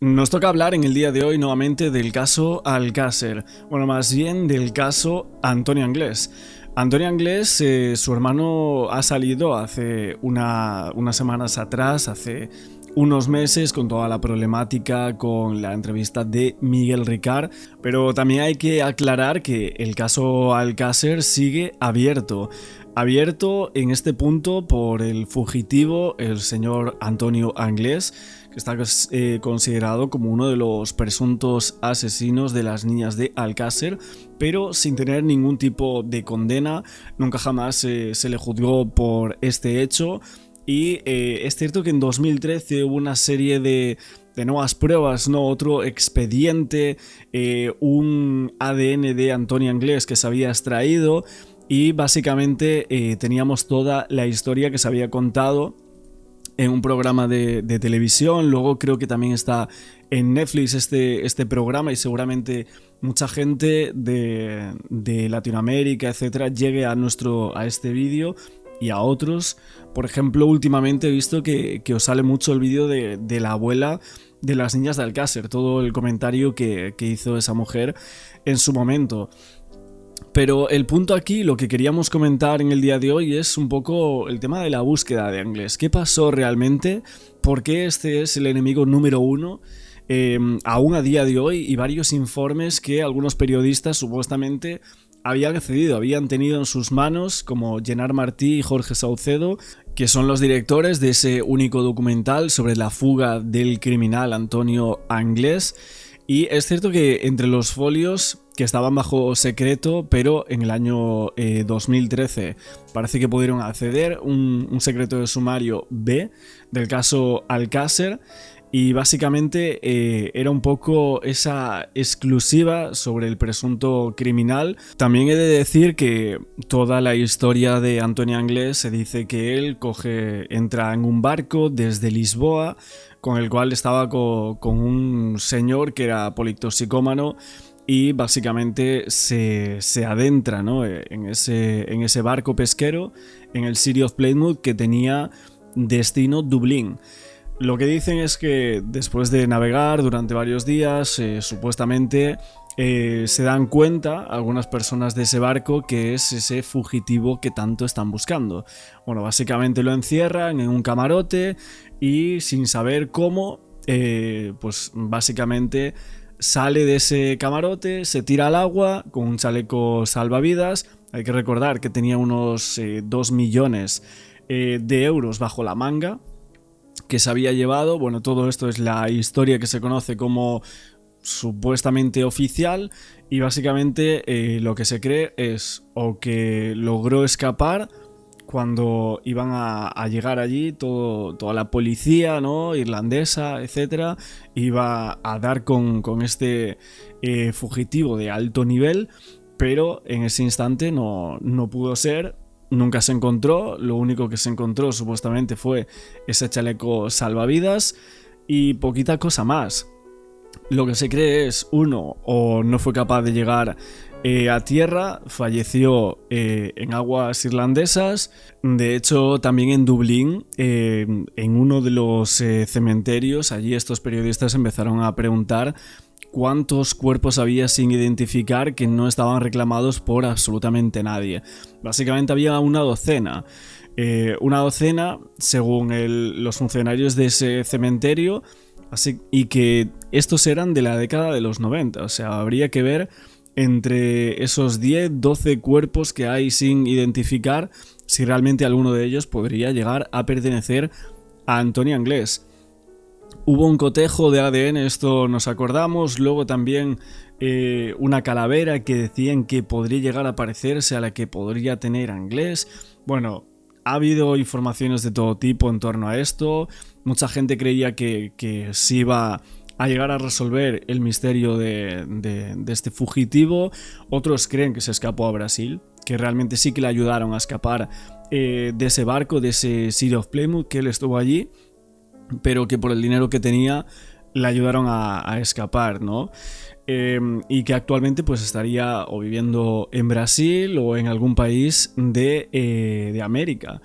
Nos toca hablar en el día de hoy nuevamente del caso Alcácer, bueno, más bien del caso Antonio Anglés. Antonio Anglés, su hermano ha salido hace unas semanas atrás, hace unos meses, con toda la problemática con la entrevista de Miguel Ricard, pero también hay que aclarar que el caso Alcácer sigue abierto en este punto por el fugitivo, el señor Antonio Anglés, que está considerado como uno de los presuntos asesinos de las niñas de Alcácer, pero sin tener ningún tipo de condena. Nunca jamás se le juzgó por este hecho. Y es cierto que en 2013 hubo una serie de nuevas pruebas, ¿no? Otro expediente, un ADN de Antonio Anglés que se había extraído, y básicamente teníamos toda la historia que se había contado en un programa de televisión. Luego creo que también está en Netflix este programa, y seguramente mucha gente de Latinoamérica, etcétera, llegue a este vídeo y a otros. Por ejemplo, últimamente he visto que os sale mucho el vídeo de la abuela de las niñas de Alcácer, todo el comentario que hizo esa mujer en su momento. Pero el punto aquí, lo que queríamos comentar en el día de hoy, es un poco el tema de la búsqueda de Anglés. ¿Qué pasó realmente? ¿Por qué este es el enemigo número uno? Aún a día de hoy, y varios informes que algunos periodistas supuestamente habían tenido en sus manos, como Jenard Martí y Jorge Saucedo, que son los directores de ese único documental sobre la fuga del criminal Antonio Anglés. Y es cierto que entre los folios que estaban bajo secreto, pero en el año 2013 parece que pudieron acceder, un secreto de sumario B del caso Alcácer, y básicamente era un poco esa exclusiva sobre el presunto criminal. También he de decir que toda la historia de Antonio Anglés se dice que él entra en un barco desde Lisboa, con el cual estaba con un señor que era politoxicómano, y básicamente se adentra, ¿no?, en ese barco pesquero, en el City of Plymouth, que tenía destino Dublín. Lo que dicen es que después de navegar durante varios días, supuestamente se dan cuenta algunas personas de ese barco que es ese fugitivo que tanto están buscando. Bueno, básicamente lo encierran en un camarote y, sin saber cómo, pues básicamente sale de ese camarote, se tira al agua con un chaleco salvavidas. Hay que recordar que tenía unos 2 millones de euros bajo la manga que se había llevado. Bueno, todo esto es la historia que se conoce como supuestamente oficial, y básicamente lo que se cree es o que logró escapar cuando iban a llegar allí, toda la policía, ¿no?, irlandesa, etcétera, iba a dar con este fugitivo de alto nivel, pero en ese instante no pudo ser. Nunca se encontró. Lo único que se encontró supuestamente fue ese chaleco salvavidas y poquita cosa más. Lo que se cree es, uno, o no fue capaz de llegar a tierra, falleció en aguas irlandesas. De hecho, también en Dublín, en uno de los cementerios, allí estos periodistas empezaron a preguntar cuántos cuerpos había sin identificar que no estaban reclamados por absolutamente nadie. Básicamente había una docena. Según los funcionarios de ese cementerio, y que estos eran de la década de los 90. O sea, habría que ver entre esos 10-12 cuerpos que hay sin identificar si realmente alguno de ellos podría llegar a pertenecer a Antonio Anglés. Hubo un cotejo de ADN, esto nos acordamos. Luego también una calavera que decían que podría llegar a parecerse a la que podría tener Anglés. Bueno, ha habido informaciones de todo tipo en torno a esto. Mucha gente creía que se iba a llegar a resolver el misterio de este fugitivo. Otros creen que se escapó a Brasil, que realmente sí que le ayudaron a escapar de ese barco, de ese City of Plymouth, que él estuvo allí, pero que por el dinero que tenía le ayudaron a escapar, ¿no? Y que actualmente pues estaría o viviendo en Brasil o en algún país de América.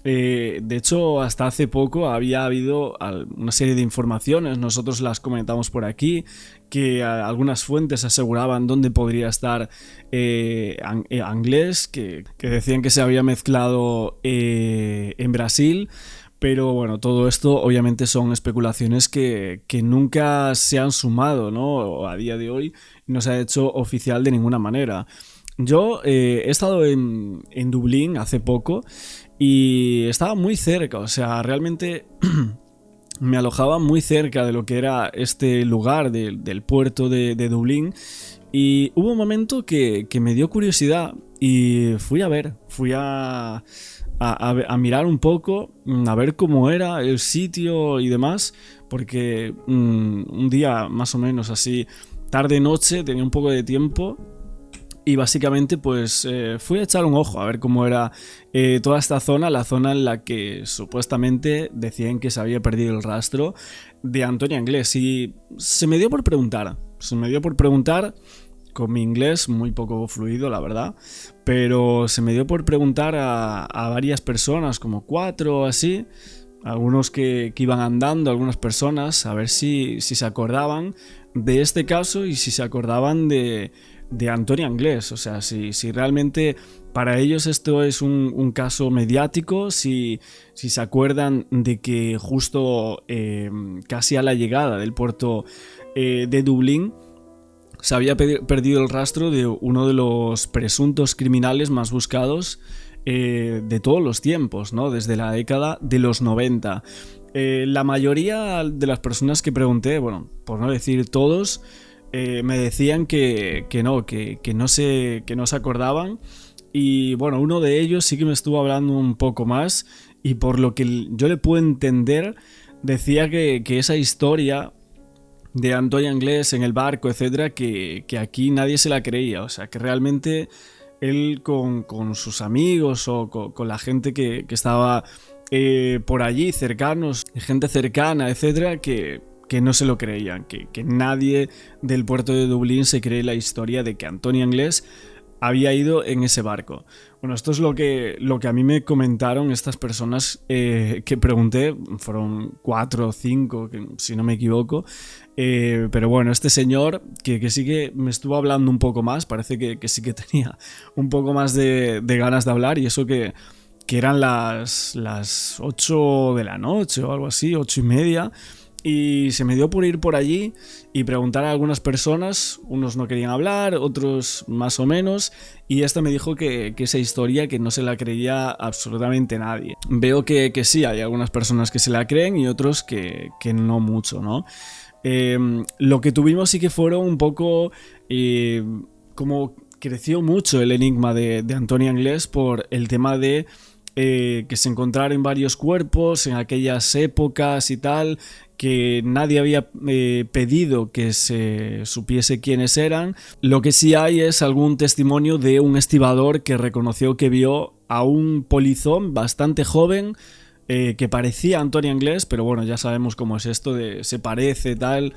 De hecho, hasta hace poco había habido una serie de informaciones, nosotros las comentamos por aquí, que algunas fuentes aseguraban dónde podría estar Anglés, que decían que se había mezclado en Brasil. Pero bueno, todo esto obviamente son especulaciones que nunca se han sumado, ¿no? A día de hoy no se ha hecho oficial de ninguna manera. Yo he estado en Dublín hace poco y estaba muy cerca, o sea, realmente me alojaba muy cerca de lo que era este lugar del puerto de Dublín. Y hubo un momento que me dio curiosidad y fui a mirar un poco, a ver cómo era el sitio y demás, porque un día más o menos así, tarde-noche, tenía un poco de tiempo. Y básicamente pues fui a echar un ojo a ver cómo era toda esta zona, la zona en la que supuestamente decían que se había perdido el rastro de Antonio Anglés. Y se me dio por preguntar, con mi inglés muy poco fluido, la verdad, pero se me dio por preguntar a varias personas, como 4 o así, algunos que iban andando, algunas personas, a ver si se acordaban de este caso y si se acordaban de Antonio Anglés. O sea, si realmente para ellos esto es un caso mediático, si se acuerdan de que justo casi a la llegada del puerto de Dublín se había perdido el rastro de uno de los presuntos criminales más buscados de todos los tiempos, ¿no? Desde la década de los 90. La mayoría de las personas que pregunté, bueno, por no decir todos, me decían que no se acordaban. Y bueno, uno de ellos sí que me estuvo hablando un poco más, y por lo que yo le puedo entender, decía que esa historia de Antonio Anglés en el barco, etcétera, que aquí nadie se la creía. O sea, que realmente él con sus amigos o con la gente que estaba por allí, cercanos, gente cercana, etcétera, que no se lo creían, que nadie del puerto de Dublín se cree la historia de que Antonio Anglés había ido en ese barco. Bueno, esto es lo que a mí me comentaron estas personas que pregunté, fueron 4 o 5, si no me equivoco, pero bueno, este señor que sí que me estuvo hablando un poco más, parece que sí que tenía un poco más de ganas de hablar, y eso que eran las 8 de la noche o algo así, 8:30, y se me dio por ir por allí y preguntar a algunas personas. Unos no querían hablar, otros más o menos, y este me dijo que esa historia que no se la creía absolutamente nadie. Veo que sí, hay algunas personas que se la creen y otros que no mucho, ¿no? Lo que tuvimos sí que fueron un poco como creció mucho el enigma de Antonio Anglés por el tema de que se encontraron varios cuerpos en aquellas épocas y tal, que nadie había pedido que se supiese quiénes eran. Lo que sí hay es algún testimonio de un estibador que reconoció que vio a un polizón bastante joven que parecía Antonio Anglés, pero bueno, ya sabemos cómo es esto de se parece, tal,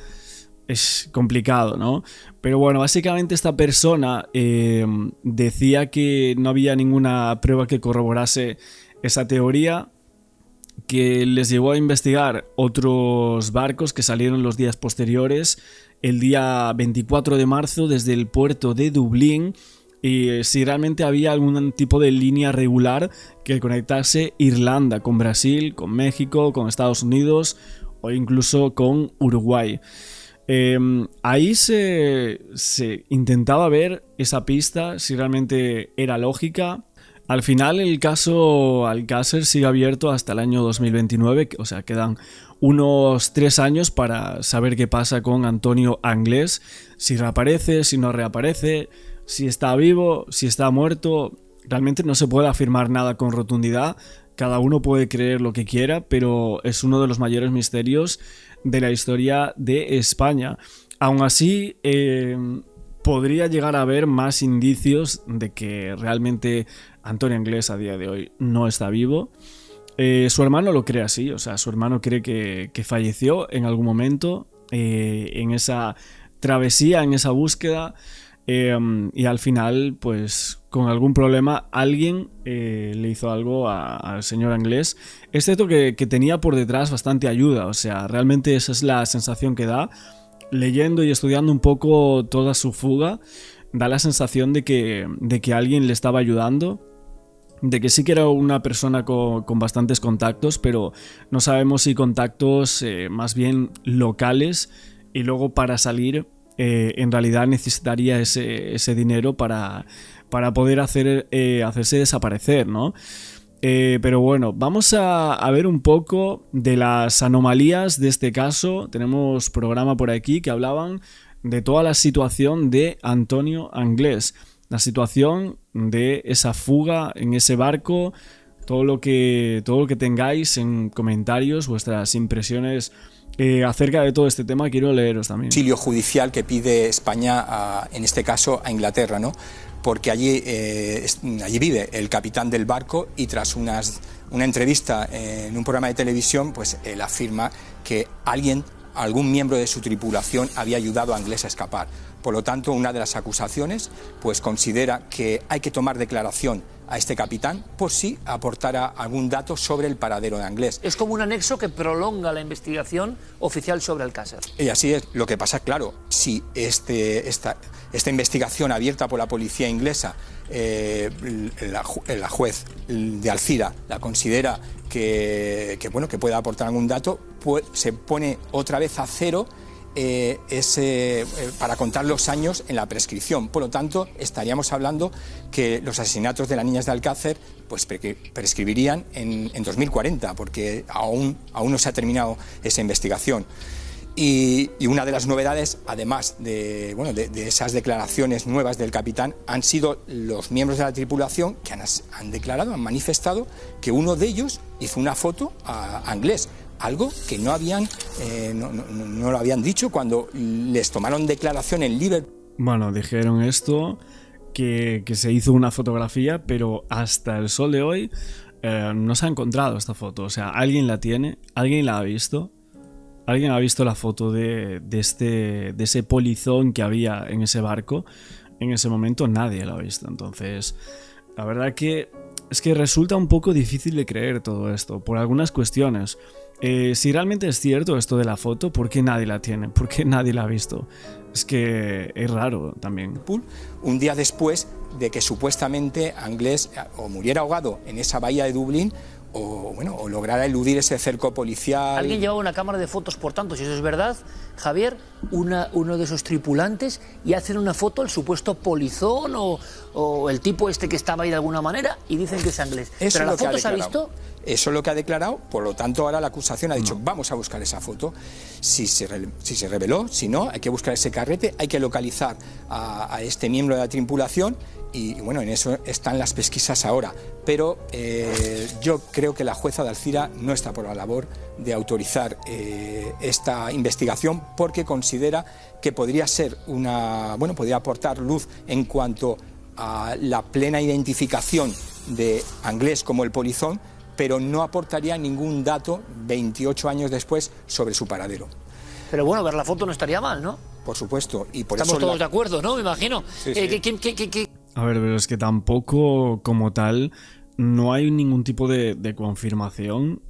es complicado, ¿no? Pero bueno, básicamente esta persona decía que no había ninguna prueba que corroborase esa teoría, que les llevó a investigar otros barcos que salieron los días posteriores, el día 24 de marzo desde el puerto de Dublín, y si realmente había algún tipo de línea regular que conectase Irlanda con Brasil, con México, con Estados Unidos o incluso con Uruguay. Ahí se intentaba ver esa pista, si realmente era lógica. Al final el caso Alcácer sigue abierto hasta el año 2029, o sea, quedan unos 3 años para saber qué pasa con Antonio Anglés, si reaparece, si no reaparece, si está vivo, si está muerto. Realmente no se puede afirmar nada con rotundidad, cada uno puede creer lo que quiera, pero es uno de los mayores misterios de la historia de España. Aún así, podría llegar a haber más indicios de que realmente Antonio Anglés a día de hoy no está vivo. Su hermano lo cree así, o sea, su hermano cree que falleció en algún momento en esa travesía, en esa búsqueda. y al final, pues con algún problema, alguien le hizo algo al señor Anglès. Es cierto que tenía por detrás bastante ayuda, o sea, realmente esa es la sensación que da. Leyendo y estudiando un poco toda su fuga, da la sensación de que alguien le estaba ayudando, de que sí que era una persona con bastantes contactos, pero no sabemos si contactos más bien locales, y luego para salir en realidad necesitaría ese dinero para poder hacerse desaparecer, ¿no? Pero bueno, vamos a ver un poco de las anomalías de este caso. Tenemos programa por aquí que hablaban de toda la situación de Antonio Anglès, la situación de esa fuga en ese barco, todo lo que tengáis en comentarios, vuestras impresiones acerca de todo este tema, quiero leeros también. Auxilio judicial que pide España, en este caso, a Inglaterra, ¿no? Porque allí vive el capitán del barco, y tras una entrevista en un programa de televisión, pues él afirma que algún miembro de su tripulación había ayudado a Anglès a escapar. Por lo tanto, una de las acusaciones pues considera que hay que tomar declaración a este capitán por si aportara algún dato sobre el paradero de Anglès. Es como un anexo que prolonga la investigación oficial sobre el Alcácer. Y así es. Lo que pasa, claro, si esta investigación abierta por la policía inglesa, la juez de Alcira la considera que puede aportar algún dato, pues se pone otra vez a cero para contar los años en la prescripción. Por lo tanto, estaríamos hablando que los asesinatos de las niñas de Alcácer pues prescribirían en 2040, porque aún no se ha terminado esa investigación. Y una de las novedades, además de esas declaraciones nuevas del capitán, han sido los miembros de la tripulación que han declarado, han manifestado que uno de ellos hizo una foto a Anglès, algo que no lo habían dicho cuando les tomaron declaración en Liverpool. Bueno, dijeron esto, que se hizo una fotografía, pero hasta el sol de hoy no se ha encontrado esta foto. O sea, alguien la tiene, alguien la ha visto. ¿Alguien ha visto la foto de ese polizón que había en ese barco? En ese momento nadie lo ha visto. Entonces, la verdad que es que resulta un poco difícil de creer todo esto, por algunas cuestiones. Si realmente es cierto esto de la foto, ¿por qué nadie la tiene? ¿Por qué nadie la ha visto? Es que es raro también. Un día después de que supuestamente Anglès o muriera ahogado en esa bahía de Dublín, o lograra eludir ese cerco policial. Alguien llevaba una cámara de fotos, por tanto, si eso es verdad, Javier, uno de esos tripulantes, y hacen una foto al supuesto polizón o el tipo este que estaba ahí de alguna manera, y dicen que es Anglès. ¿Pero la foto se ha visto? Eso es lo que ha declarado, por lo tanto ahora la acusación ha dicho, vamos a buscar esa foto. Si se reveló, si no, hay que buscar ese carrete, hay que localizar a este miembro de la tripulación, y bueno, en eso están las pesquisas ahora. Pero yo creo que la jueza de Alcira no está por la labor de autorizar esta investigación, porque considera que podría ser podría aportar luz en cuanto a la plena identificación de Anglès como el polizón, pero no aportaría ningún dato 28 años después sobre su paradero. Pero bueno, ver la foto no estaría mal, ¿no? Por supuesto. Y por Estamos eso todos de acuerdo, ¿no? Me imagino. Sí, sí. A ver, pero es que tampoco como tal no hay ningún tipo de confirmación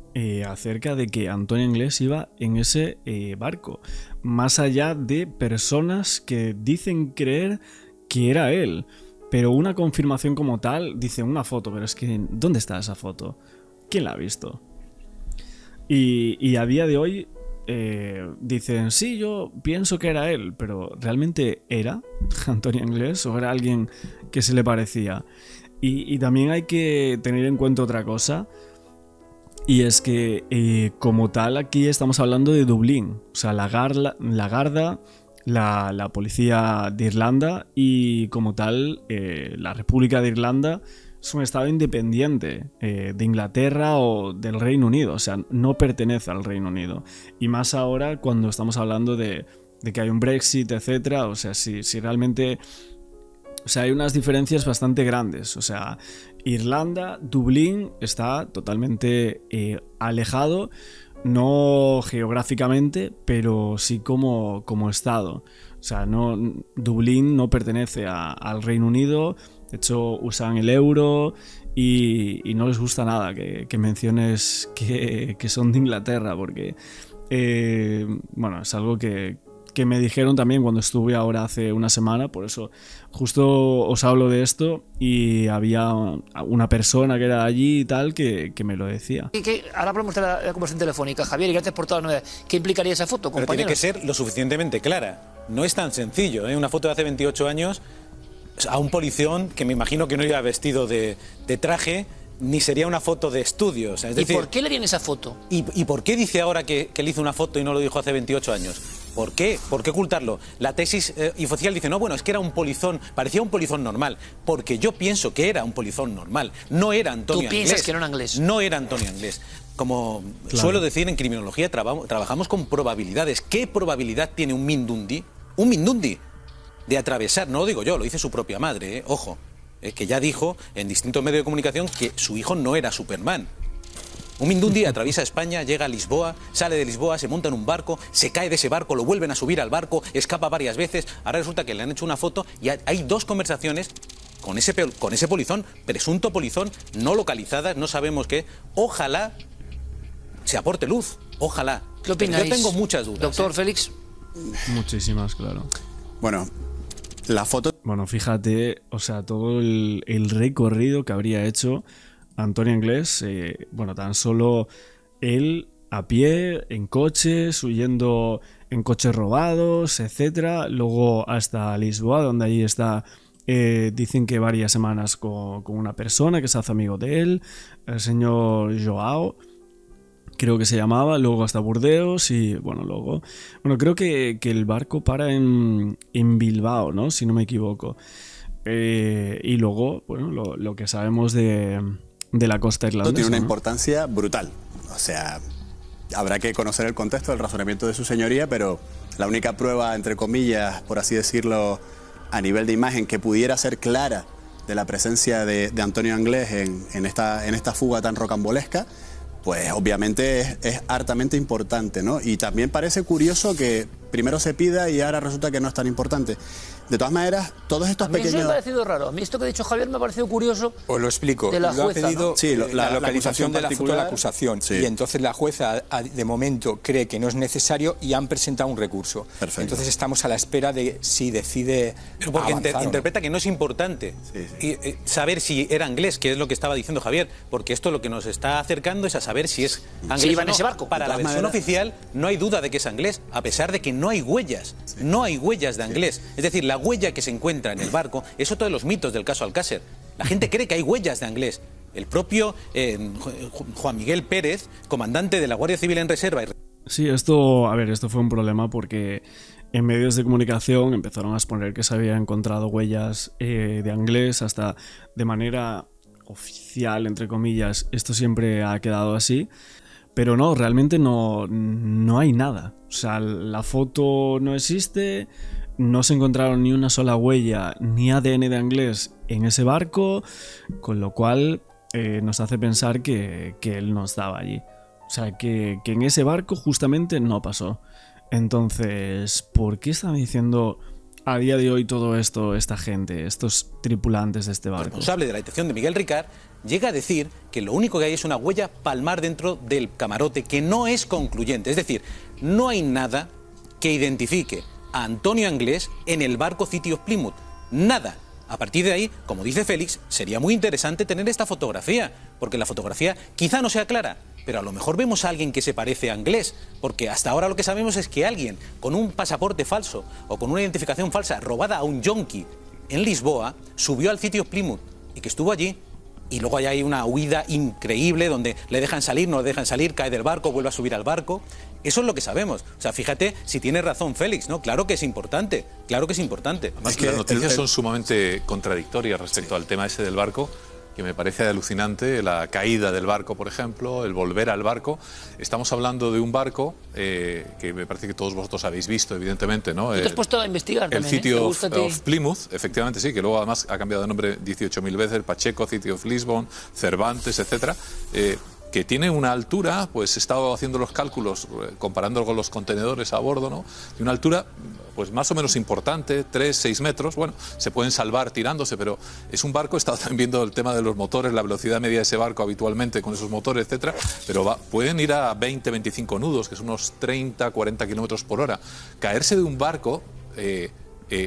acerca de que Antonio Anglès iba en ese barco, más allá de personas que dicen creer que era él. Pero una confirmación como tal, dice una foto, pero es que ¿dónde está esa foto? ¿Quién la ha visto? Y a día de hoy dicen, sí, yo pienso que era él, pero ¿realmente era Antonio Anglès o era alguien que se le parecía? Y también hay que tener en cuenta otra cosa, y es que como tal aquí estamos hablando de Dublín, o sea, la Garda, la policía de Irlanda, y como tal la República de Irlanda es un estado independiente de Inglaterra o del Reino Unido, o sea, no pertenece al Reino Unido. Y más ahora cuando estamos hablando de que hay un Brexit, etcétera. O sea, si realmente... O sea, hay unas diferencias bastante grandes. O sea, Irlanda, Dublín está totalmente alejado no geográficamente, pero sí como estado. O sea, Dublín no pertenece al Reino Unido, de hecho usan el euro y no les gusta nada que menciones que son de Inglaterra, porque bueno, es algo que me dijeron también cuando estuve ahora hace una semana, por eso justo os hablo de esto, y había una persona que era allí y tal que me lo decía. Ahora hablamos de la conversación telefónica, Javier, y gracias por toda la novedad. ¿Qué implicaría esa foto, compañeros? Pero tiene que ser lo suficientemente clara. No es tan sencillo, ¿eh? Una foto de hace 28 años a un polizón que me imagino que no iba vestido de traje, ni sería una foto de estudio. O sea, es decir, ¿y por qué le harían esa foto? ¿Y por qué dice ahora que le hizo una foto y no lo dijo hace 28 años? ¿Por qué? ¿Por qué ocultarlo? La tesis oficial dice, no, bueno, es que era un polizón, parecía un polizón normal, porque yo pienso que era un polizón normal, no era Antonio Anglés. ¿Tú piensas que no era Anglés? No era Antonio Anglés. Como suelo decir en criminología, trabajamos con probabilidades. ¿Qué probabilidad tiene un Mindundi? Un Mindundi de atravesar, no lo digo yo, lo dice su propia madre, ojo, que ya dijo en distintos medios de comunicación que su hijo no era Superman. Un Mindundi atraviesa España, llega a Lisboa, sale de Lisboa, se monta en un barco, se cae de ese barco, lo vuelven a subir al barco, escapa varias veces, ahora resulta que le han hecho una foto y hay dos conversaciones con ese polizón, presunto polizón, no localizadas, no sabemos qué. Ojalá se aporte luz, ojalá. ¿Qué opináis? Yo tengo muchas dudas. Doctor Félix. Muchísimas, claro. Bueno, la foto... Bueno, fíjate, o sea, todo el recorrido que habría hecho Antonio Anglés, bueno, tan solo él a pie, en coches, huyendo en coches robados, etcétera, luego hasta Lisboa, donde allí está, dicen que varias semanas con una persona que se hace amigo de él, el señor Joao, creo que se llamaba, luego hasta Burdeos y bueno, luego... Bueno, creo que el barco para en Bilbao, ¿no? Si no me equivoco. Y luego, bueno, lo que sabemos de la costa irlandesa. Esto tiene una ¿no? importancia brutal. O sea, habrá que conocer el contexto del razonamiento de su señoría, pero la única prueba, entre comillas, por así decirlo, a nivel de imagen que pudiera ser clara de la presencia de Antonio Anglés en esta fuga tan rocambolesca, pues obviamente es hartamente importante, ¿no? Y también parece curioso que primero se pida y ahora resulta que no es tan importante. De todas maneras, todos estos pequeños... A mí eso me ha parecido raro. A mí esto que ha dicho Javier me ha parecido curioso. Os lo explico. De la lo jueza, ha pedido ¿no? Sí, la localización de la foto de la acusación. Sí. Y entonces la jueza, de momento, cree que no es necesario y han presentado un recurso. Perfecto. Entonces estamos a la espera de si decide Pero porque avanzar o no. interpreta que no es importante saber si era inglés, que es lo que estaba diciendo Javier, porque esto lo que nos está acercando es a saber si es inglés Si iba o en no. ese barco. Para De la todas versión maneras... oficial no hay duda de que es inglés, a pesar de que no hay huellas. No hay huellas de inglés. Es decir, la huella que se encuentra en el barco es otro de los mitos del caso Alcácer. La gente cree que hay huellas de inglés. El propio Juan Miguel Pérez, comandante de la Guardia Civil en reserva... Sí, esto fue un problema porque en medios de comunicación empezaron a exponer que se había encontrado huellas de Anglés, hasta de manera oficial, entre comillas, esto siempre ha quedado así, pero no, realmente no hay nada. O sea, la foto no existe, no se encontraron ni una sola huella ni ADN de Anglés en ese barco, con lo cual nos hace pensar que él no estaba allí. O sea, que en ese barco justamente no pasó. Entonces, ¿por qué están diciendo a día de hoy todo esto esta gente, estos tripulantes de este barco? El responsable de la detención de Miguel Ricard llega a decir que lo único que hay es una huella palmar dentro del camarote que no es concluyente. Es decir, no hay nada que identifique a Antonio Anglés en el barco City of Plymouth. Nada. A partir de ahí, como dice Félix, sería muy interesante tener esta fotografía, porque la fotografía quizá no sea clara, pero a lo mejor vemos a alguien que se parece a Anglés, porque hasta ahora lo que sabemos es que alguien con un pasaporte falso o con una identificación falsa robada a un yonki en Lisboa subió al City of Plymouth y que estuvo allí. Y luego hay una huida increíble donde le dejan salir, no le dejan salir, cae del barco, vuelve a subir al barco. Eso es lo que sabemos. O sea, fíjate si tiene razón Félix, ¿no? Claro que es importante, claro que es importante. Además, las noticias son sumamente contradictorias respecto al tema ese del barco, que me parece alucinante, la caída del barco, por ejemplo, el volver al barco. Estamos hablando de un barco que me parece que todos vosotros habéis visto, evidentemente, ¿no? Tú te has puesto a investigar el también, City ¿Te of gusta a ti? Plymouth, efectivamente, sí, que luego además ha cambiado de nombre 18.000 veces, Pacheco, City of Lisbon, Cervantes, etcétera. que tiene una altura, pues he estado haciendo los cálculos, comparándolo con los contenedores a bordo, ¿no? De una altura pues más o menos importante, 3-6 metros. Bueno, se pueden salvar tirándose, pero es un barco, he estado también viendo el tema de los motores, la velocidad media de ese barco habitualmente con esos motores, etcétera, pero pueden ir a 20-25 nudos, que son unos 30-40 kilómetros por hora. Caerse de un barco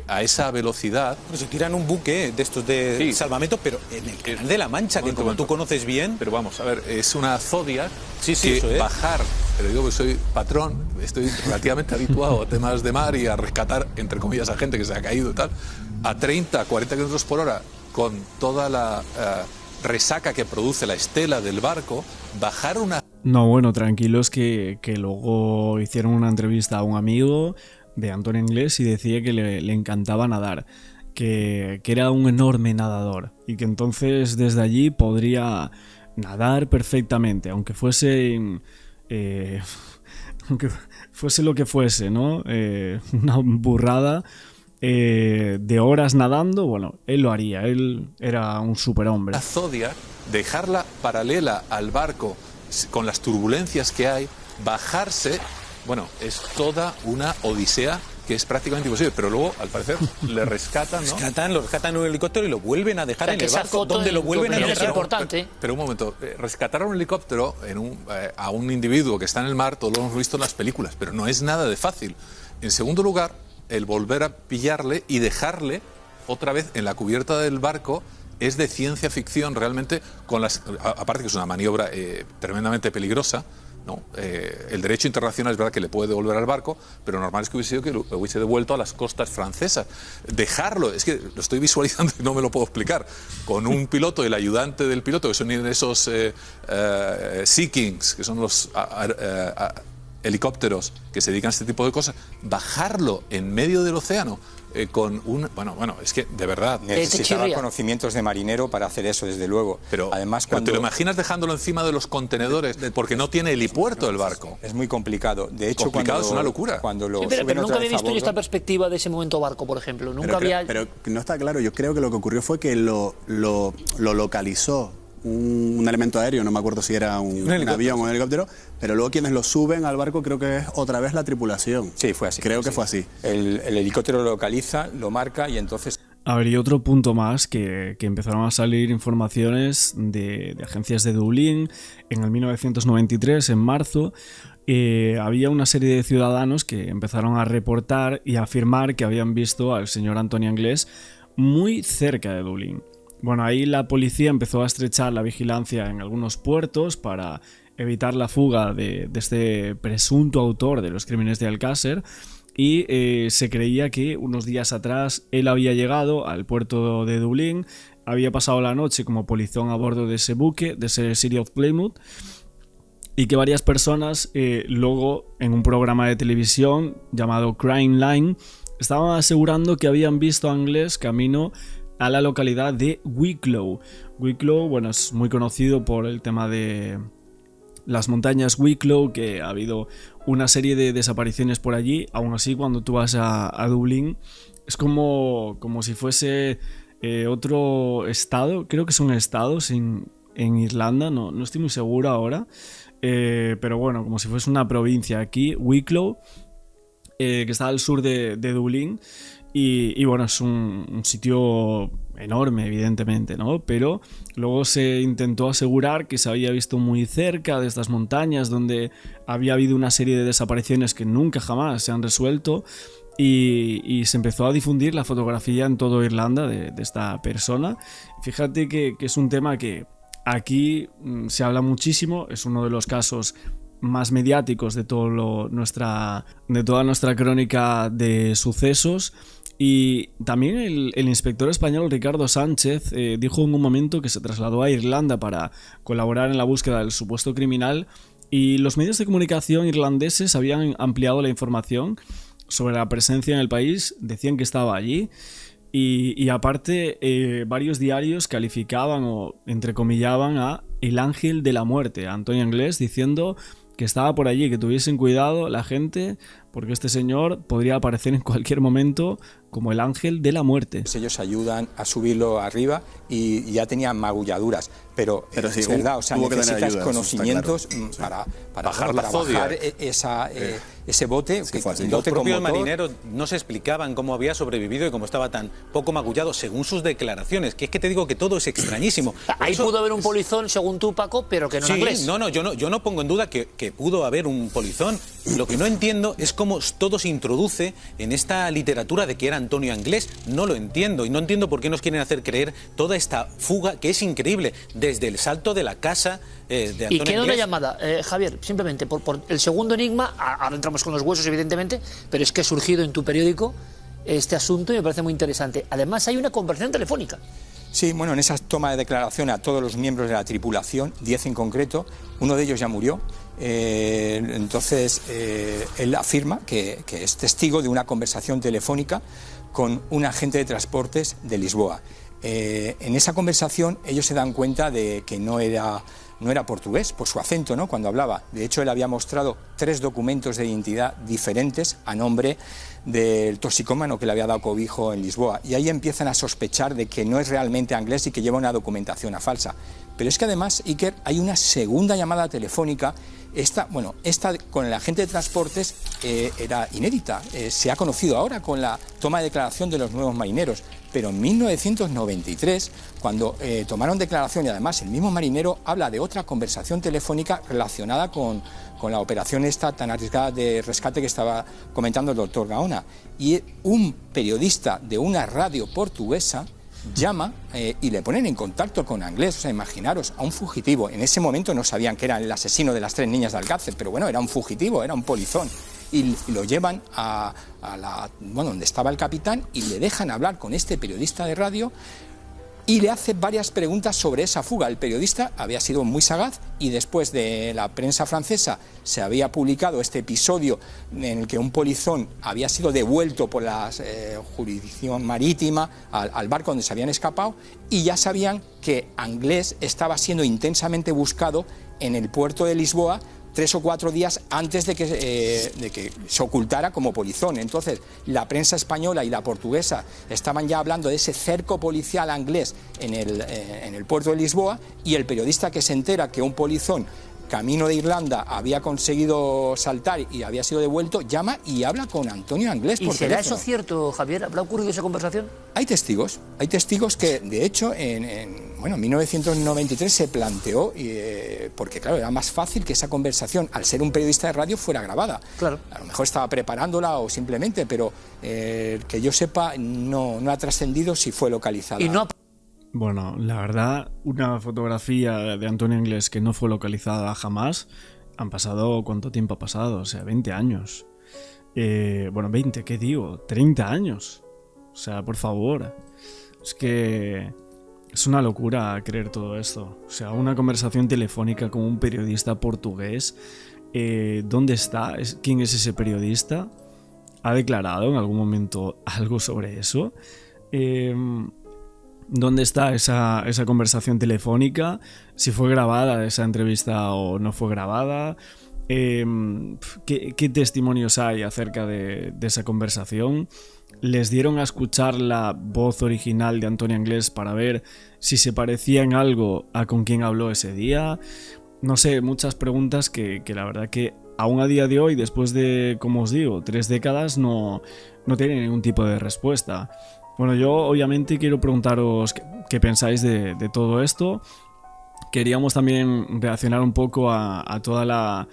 a esa velocidad... Bueno, se tiran un buque de estos de salvamento, pero en el Canal de la Mancha, que como tú conoces bien... Pero vamos, a ver, es una Zodiac sí, que eso es. Bajar, pero digo que soy patrón, estoy relativamente habituado a temas de mar y a rescatar, entre comillas, a gente que se ha caído y tal, a 30-40 kilómetros por hora, con toda la resaca que produce la estela del barco, bajar una... No, bueno, tranquilos que luego hicieron una entrevista a un amigo de Antonio Anglés y decía que le encantaba nadar, que era un enorme nadador y que entonces desde allí podría nadar perfectamente, aunque fuese lo que fuese, ¿no? Una burrada de horas nadando, bueno, él lo haría, él era un superhombre. La Zodiac, dejarla paralela al barco con las turbulencias que hay, bajarse... Bueno, es toda una odisea que es prácticamente imposible, pero luego, al parecer, le rescatan, ¿no? Lo rescatan en un helicóptero y lo vuelven a dejar en el barco, donde lo vuelven a dejar. Es importante. Pero un momento, rescatar a un helicóptero a un individuo que está en el mar, todo lo hemos visto en las películas, pero no es nada de fácil. En segundo lugar, el volver a pillarle y dejarle otra vez en la cubierta del barco es de ciencia ficción realmente, aparte que es una maniobra tremendamente peligrosa, ¿no? El derecho internacional es verdad que le puede devolver al barco, pero normal es que hubiese sido que lo hubiese devuelto a las costas francesas. Dejarlo, es que lo estoy visualizando y no me lo puedo explicar, con un piloto y el ayudante del piloto, que son esos Sea Kings, que son los helicópteros que se dedican a este tipo de cosas, bajarlo en medio del océano con un... Bueno, es que de verdad... Necesitaba conocimientos de marinero para hacer eso, desde luego. Pero, además, ¿te lo imaginas dejándolo encima de los contenedores? Porque no tiene helipuerto el barco. Es muy complicado. De hecho, es una locura. Pero nunca había visto yo esta perspectiva de ese momento barco, por ejemplo. Pero no está claro. Yo creo que lo que ocurrió fue que lo localizó un elemento aéreo, no me acuerdo si era un avión o un helicóptero, pero luego quienes lo suben al barco creo que es otra vez la tripulación. Sí, fue así. Creo que fue así. El helicóptero lo localiza, lo marca y entonces... A ver, y otro punto más, que empezaron a salir informaciones de agencias de Dublín en el 1993, en marzo. Había una serie de ciudadanos que empezaron a reportar y a afirmar que habían visto al señor Antonio Anglés muy cerca de Dublín. Bueno, ahí la policía empezó a estrechar la vigilancia en algunos puertos para evitar la fuga de este presunto autor de los crímenes de Alcácer, y se creía que unos días atrás él había llegado al puerto de Dublín, había pasado la noche como polizón a bordo de ese buque, de ese City of Plymouth, y que varias personas luego en un programa de televisión llamado Crime Line estaban asegurando que habían visto a Anglés camino a la localidad de Wicklow. Wicklow, bueno, es muy conocido por el tema de las montañas Wicklow, que ha habido una serie de desapariciones por allí. Aún así, cuando tú vas a Dublín, es como si fuese otro estado. Creo que son estados en Irlanda, no estoy muy seguro ahora, pero bueno, como si fuese una provincia. Aquí, Wicklow, que está al sur de Dublín. Y bueno, es un sitio enorme, evidentemente, ¿no? Pero luego se intentó asegurar que se había visto muy cerca de estas montañas, donde había habido una serie de desapariciones que nunca jamás se han resuelto, y se empezó a difundir la fotografía en toda Irlanda de esta persona. Fíjate que es un tema que aquí se habla muchísimo, es uno de los casos más mediáticos de toda nuestra crónica de sucesos. Y también el inspector español Ricardo Sánchez dijo en un momento que se trasladó a Irlanda para colaborar en la búsqueda del supuesto criminal, y los medios de comunicación irlandeses habían ampliado la información sobre la presencia en el país, decían que estaba allí, y aparte varios diarios calificaban o entrecomillaban a el ángel de la muerte, a Antonio Anglés, diciendo que estaba por allí, que tuviesen cuidado la gente porque este señor podría aparecer en cualquier momento como el ángel de la muerte. Pues ellos ayudan a subirlo arriba y ya tenían magulladuras, pero sí, es verdad, o sea, tuvo que tener necesitas ayuda, conocimientos eso está claro. para Bajar la bajar Zodiac. ese bote, Sí, fue así. un Los bote con propios motor. marineros no se explicaban cómo había sobrevivido y cómo estaba tan poco magullado, según sus declaraciones. Que es que te digo que todo es extrañísimo. Por Ahí eso- pudo haber un polizón, según tú, Paco, pero que no en Sí, inglés. no, yo no pongo en duda que pudo haber un polizón. Lo que no entiendo es cómo todo se introduce en esta literatura de que era Antonio Anglés. No lo entiendo y no entiendo por qué nos quieren hacer creer toda esta fuga que es increíble desde el salto de la casa de Antonio Y queda una Anglés. llamada, Javier, simplemente por el segundo enigma, ahora entramos con los huesos, evidentemente, pero es que ha surgido en tu periódico este asunto y me parece muy interesante. Además, hay una conversación telefónica. Sí, bueno, en esa toma de declaración a todos los miembros de la tripulación, 10 en concreto, uno de ellos ya murió. Entonces, él afirma que es testigo de una conversación telefónica con un agente de transportes de Lisboa. En esa conversación ellos se dan cuenta de que no era portugués por su acento, ¿no?, cuando hablaba. De hecho, él había mostrado 3 documentos de identidad diferentes a nombre del toxicómano que le había dado cobijo en Lisboa. Y ahí empiezan a sospechar de que no es realmente inglés y que lleva una documentación falsa. Pero es que además, Iker, hay una segunda llamada telefónica. Esta con el agente de transportes era inédita. Se ha conocido ahora con la toma de declaración de los nuevos marineros. Pero en 1993, cuando tomaron declaración, y además el mismo marinero habla de otra conversación telefónica relacionada con la operación esta tan arriesgada de rescate que estaba comentando el doctor Gaona. Y un periodista de una radio portuguesa llama y le ponen en contacto con Anglés. O sea, imaginaros, a un fugitivo. En ese momento no sabían que era el asesino de las 3 niñas de Alcácer, pero bueno, era un fugitivo, era un polizón. Y lo llevan a donde estaba el capitán y le dejan hablar con este periodista de radio y le hace varias preguntas sobre esa fuga. El periodista había sido muy sagaz y después de la prensa francesa se había publicado este episodio en el que un polizón había sido devuelto por la jurisdicción marítima al barco donde se habían escapado, y ya sabían que Anglés estaba siendo intensamente buscado en el puerto de Lisboa 3 o 4 días antes de que se ocultara como polizón. Entonces, la prensa española y la portuguesa estaban ya hablando de ese cerco policial inglés en el puerto de Lisboa, y el periodista que se entera que un polizón camino de Irlanda había conseguido saltar y había sido devuelto, llama y habla con Antonio Anglés ¿Y por será teléfono. eso cierto, Javier? ¿Habrá ocurrido esa conversación? Hay testigos que, de hecho, en 1993 se planteó, porque claro, era más fácil que esa conversación, al ser un periodista de radio, fuera grabada. Claro. A lo mejor estaba preparándola o simplemente, pero que yo sepa, no ha trascendido si fue localizada. Y no Bueno, la verdad, una fotografía de Antonio Anglés que no fue localizada jamás. Han pasado, ¿cuánto tiempo ha pasado? O sea, 20 años. 20, ¿qué digo? 30 años. O sea, por favor. Es que es una locura creer todo esto. O sea, una conversación telefónica con un periodista portugués. ¿Dónde está? ¿Quién es ese periodista? ¿Ha declarado en algún momento algo sobre eso? ¿Dónde está esa conversación telefónica? Si fue grabada esa entrevista o no fue grabada. ¿Qué testimonios hay acerca de esa conversación? ¿Les dieron a escuchar la voz original de Antonio Anglés para ver si se parecía en algo a con quien habló ese día? No sé, muchas preguntas que la verdad que aún a día de hoy, después de, como os digo, 3 décadas, no tienen ningún tipo de respuesta. Bueno, yo obviamente quiero preguntaros qué pensáis de todo esto. Queríamos también reaccionar un poco a toda la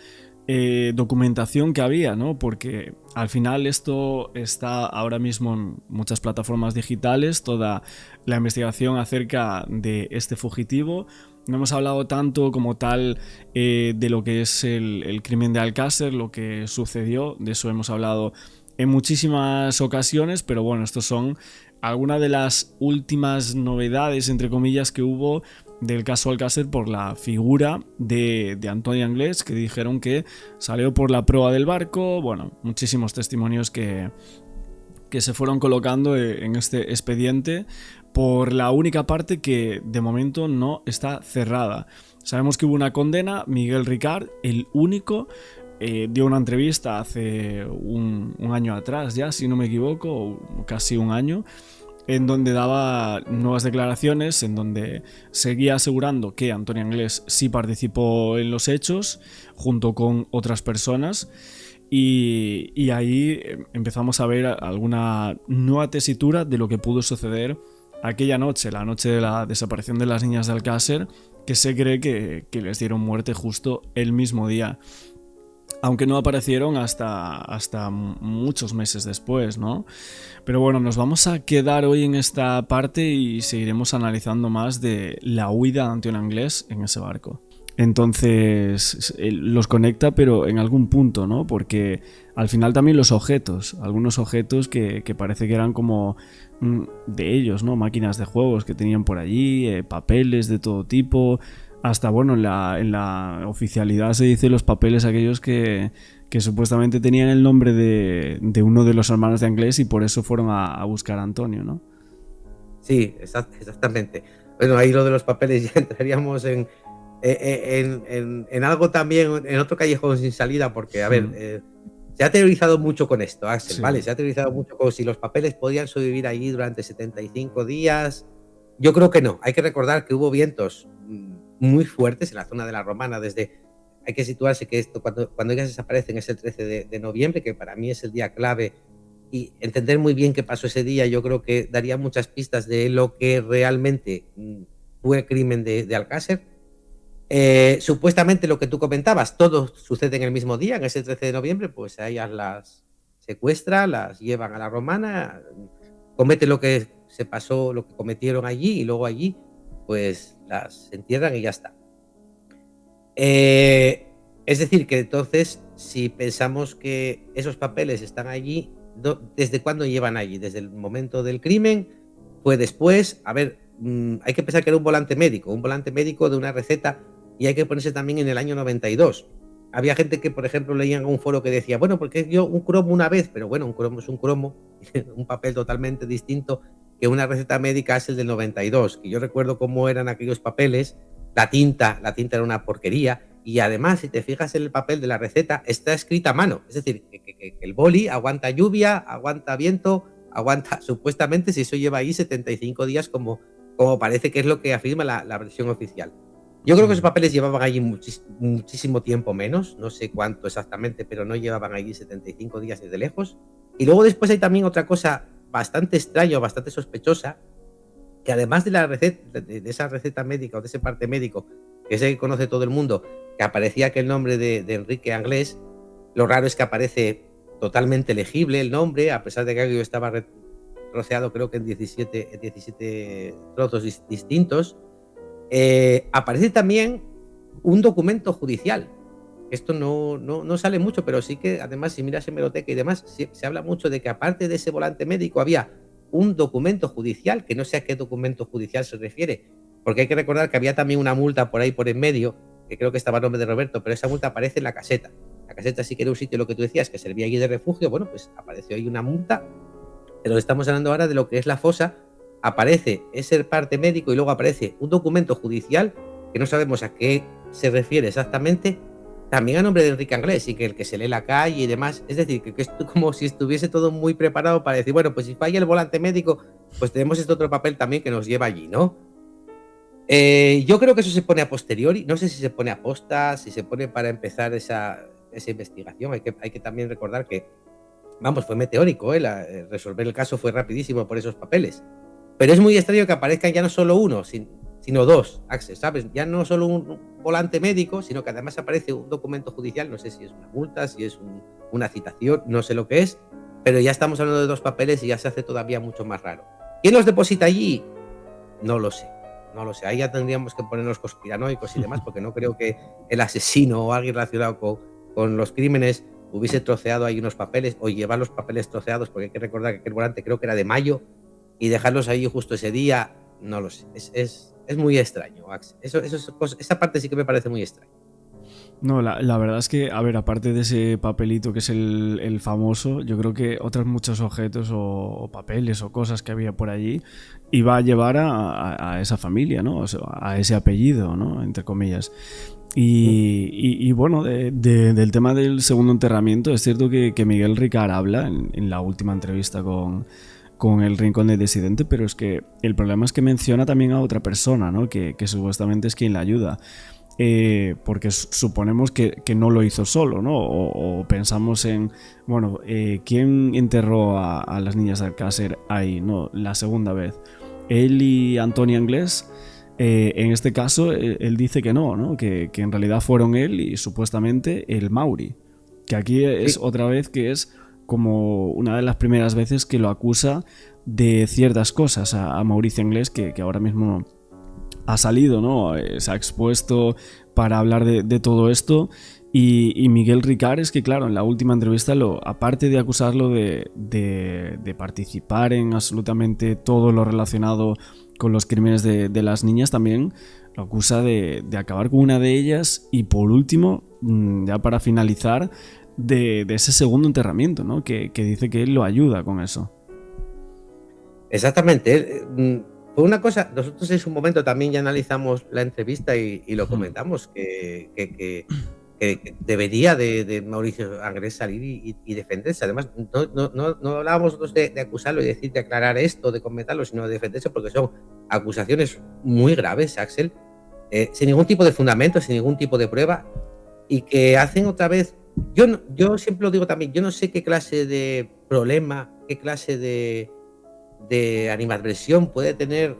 documentación que había, ¿no? Porque al final esto está ahora mismo en muchas plataformas digitales, toda la investigación acerca de este fugitivo. No hemos hablado tanto como tal de lo que es el crimen de Alcácer, lo que sucedió. De eso hemos hablado en muchísimas ocasiones, pero bueno, estos son algunas de las últimas novedades, entre comillas, que hubo del caso Alcácer por la figura de Antonio Anglés, que dijeron que salió por la proa del barco. Bueno, muchísimos testimonios que se fueron colocando en este expediente por la única parte que de momento no está cerrada. Sabemos que hubo una condena, Miguel Ricard, el único dio una entrevista hace un año atrás ya, si no me equivoco, o casi un año, en donde daba nuevas declaraciones, en donde seguía asegurando que Antonio Anglés sí participó en los hechos, junto con otras personas, y ahí empezamos a ver alguna nueva tesitura de lo que pudo suceder aquella noche, la noche de la desaparición de las niñas de Alcácer, que se cree que les dieron muerte justo el mismo día. Aunque no aparecieron hasta muchos meses después, ¿no? Pero bueno, nos vamos a quedar hoy en esta parte y seguiremos analizando más de la huida de Antonio Anglés en ese barco. Entonces, los conecta, pero en algún punto, ¿no? Porque al final también los objetos, algunos objetos que parece que eran como de ellos, ¿no? Máquinas de juegos que tenían por allí, papeles de todo tipo. Hasta, bueno, en la oficialidad se dice los papeles aquellos que supuestamente tenían el nombre de uno de los hermanos de Anglés y por eso fueron a buscar a Antonio, ¿no? Sí, exactamente. Bueno, ahí lo de los papeles ya entraríamos en algo también, en otro callejón sin salida, porque, a ver, se ha teorizado mucho con esto, Axel, Sí. ¿vale? Se ha teorizado mucho con si los papeles podían sobrevivir allí durante 75 días. Yo creo que no. Hay que recordar que hubo vientos muy fuertes en la zona de la Romana. Hay que situarse que esto, cuando ellas desaparecen, es el 13 de noviembre, que para mí es el día clave, y entender muy bien qué pasó ese día, yo creo que daría muchas pistas de lo que realmente fue el crimen de Alcácer. Supuestamente lo que tú comentabas, todo sucede en el mismo día, en ese 13 de noviembre, pues a ellas las secuestra, las llevan a la Romana, cometen lo que se pasó, lo que cometieron allí, y luego allí pues las entierran y ya está. Es decir, que entonces, si pensamos que esos papeles están allí, ¿desde cuándo llevan allí? ¿Desde el momento del crimen? ¿Fue después? A ver, hay que pensar que era un volante médico de una receta, y hay que ponerse también en el año 92. Había gente que, por ejemplo, leía en un foro que decía, bueno, porque yo un cromo una vez, pero bueno, un cromo es un cromo, un papel totalmente distinto que una receta médica es el del 92, que yo recuerdo cómo eran aquellos papeles, la tinta era una porquería, y además, si te fijas en el papel de la receta, está escrita a mano, es decir, que el boli aguanta lluvia, aguanta viento, aguanta, supuestamente, si eso lleva ahí 75 días, como parece que es lo que afirma la versión oficial. Yo creo que esos papeles llevaban allí muchísimo tiempo menos, no sé cuánto exactamente, pero no llevaban allí 75 días desde lejos. Y luego después hay también otra cosa bastante extraña, bastante sospechosa, que además de la receta, de esa receta médica o de ese parte médico, que es el que conoce todo el mundo, que aparecía aquel nombre de Enrique Anglés, lo raro es que aparece totalmente legible el nombre, a pesar de que aquello estaba troceado creo que en 17 trozos distintos. Aparece también un documento judicial. Esto no sale mucho, pero sí que además, si miras hemeroteca y demás, se habla mucho de que aparte de ese volante médico había un documento judicial, que no sé a qué documento judicial se refiere, porque hay que recordar que había también una multa por ahí por en medio, que creo que estaba a nombre de Roberto, pero esa multa aparece en la caseta. La caseta sí que era un sitio, lo que tú decías, que servía allí de refugio. Bueno, pues apareció ahí una multa, pero estamos hablando ahora de lo que es la fosa. Aparece ese parte médico y luego aparece un documento judicial que no sabemos a qué se refiere exactamente, también a nombre de Enrique Anglés, y que el que se lee la calle y demás. Es decir, que es como si estuviese todo muy preparado para decir, bueno, pues si falla el volante médico, pues tenemos este otro papel también que nos lleva allí, ¿no? Yo creo que eso se pone a posteriori, no sé si se pone a posta, si se pone para empezar esa investigación. Hay que también recordar que, vamos, fue meteórico, resolver el caso fue rapidísimo por esos papeles. Pero es muy extraño que aparezcan ya no solo uno, sino dos, Axel, ¿sabes? Ya no solo un volante médico, sino que además aparece un documento judicial, no sé si es una multa, si es una citación, no sé lo que es, pero ya estamos hablando de dos papeles y ya se hace todavía mucho más raro. ¿Quién los deposita allí? No lo sé. Ahí ya tendríamos que ponernos conspiranoicos y demás, porque no creo que el asesino o alguien relacionado con los crímenes hubiese troceado ahí unos papeles o llevar los papeles troceados, porque hay que recordar que aquel volante creo que era de mayo, y dejarlos ahí justo ese día, no lo sé. Es muy extraño, Axel. Esa parte sí que me parece muy extraña. No, la verdad es que, a ver, aparte de ese papelito que es el famoso, yo creo que otros muchos objetos o papeles o cosas que había por allí iba a llevar a esa familia, ¿no? O sea, a ese apellido, ¿no? Entre comillas. Y bueno, del tema del segundo enterramiento, es cierto que Miguel Ricard habla en la última entrevista con el Rincón del Disidente, pero es que el problema es que menciona también a otra persona, ¿no? Que supuestamente es quien le ayuda. Porque suponemos que no lo hizo solo, ¿no? O pensamos en, bueno, ¿quién enterró a las niñas de Alcácer ahí, no? La segunda vez. Él y Antonio Anglés. En este caso, él dice que no, que en realidad fueron él y supuestamente el Mauri. Que aquí es otra vez que es como una de las primeras veces que lo acusa de ciertas cosas a Mauricio Anglés, que ahora mismo ha salido, ¿no? Se ha expuesto para hablar de todo esto. Y Miguel Ricard es que, claro, en la última entrevista, aparte de acusarlo de participar en absolutamente todo lo relacionado con los crímenes de las niñas, también lo acusa de acabar con una de ellas y, por último, ya para finalizar, de ese segundo enterramiento, ¿no? Que dice que él lo ayuda con eso. Exactamente. Fue una cosa, nosotros en su momento también ya analizamos la entrevista y lo comentamos, que debería de Mauricio Anglés salir y defenderse. Además, no hablábamos nosotros de acusarlo y decir, de aclarar esto, de comentarlo, sino de defenderse, porque son acusaciones muy graves, Axel, sin ningún tipo de fundamento, sin ningún tipo de prueba, y que hacen otra vez. Yo siempre lo digo también, yo no sé qué clase de problema, qué clase de animadversión puede tener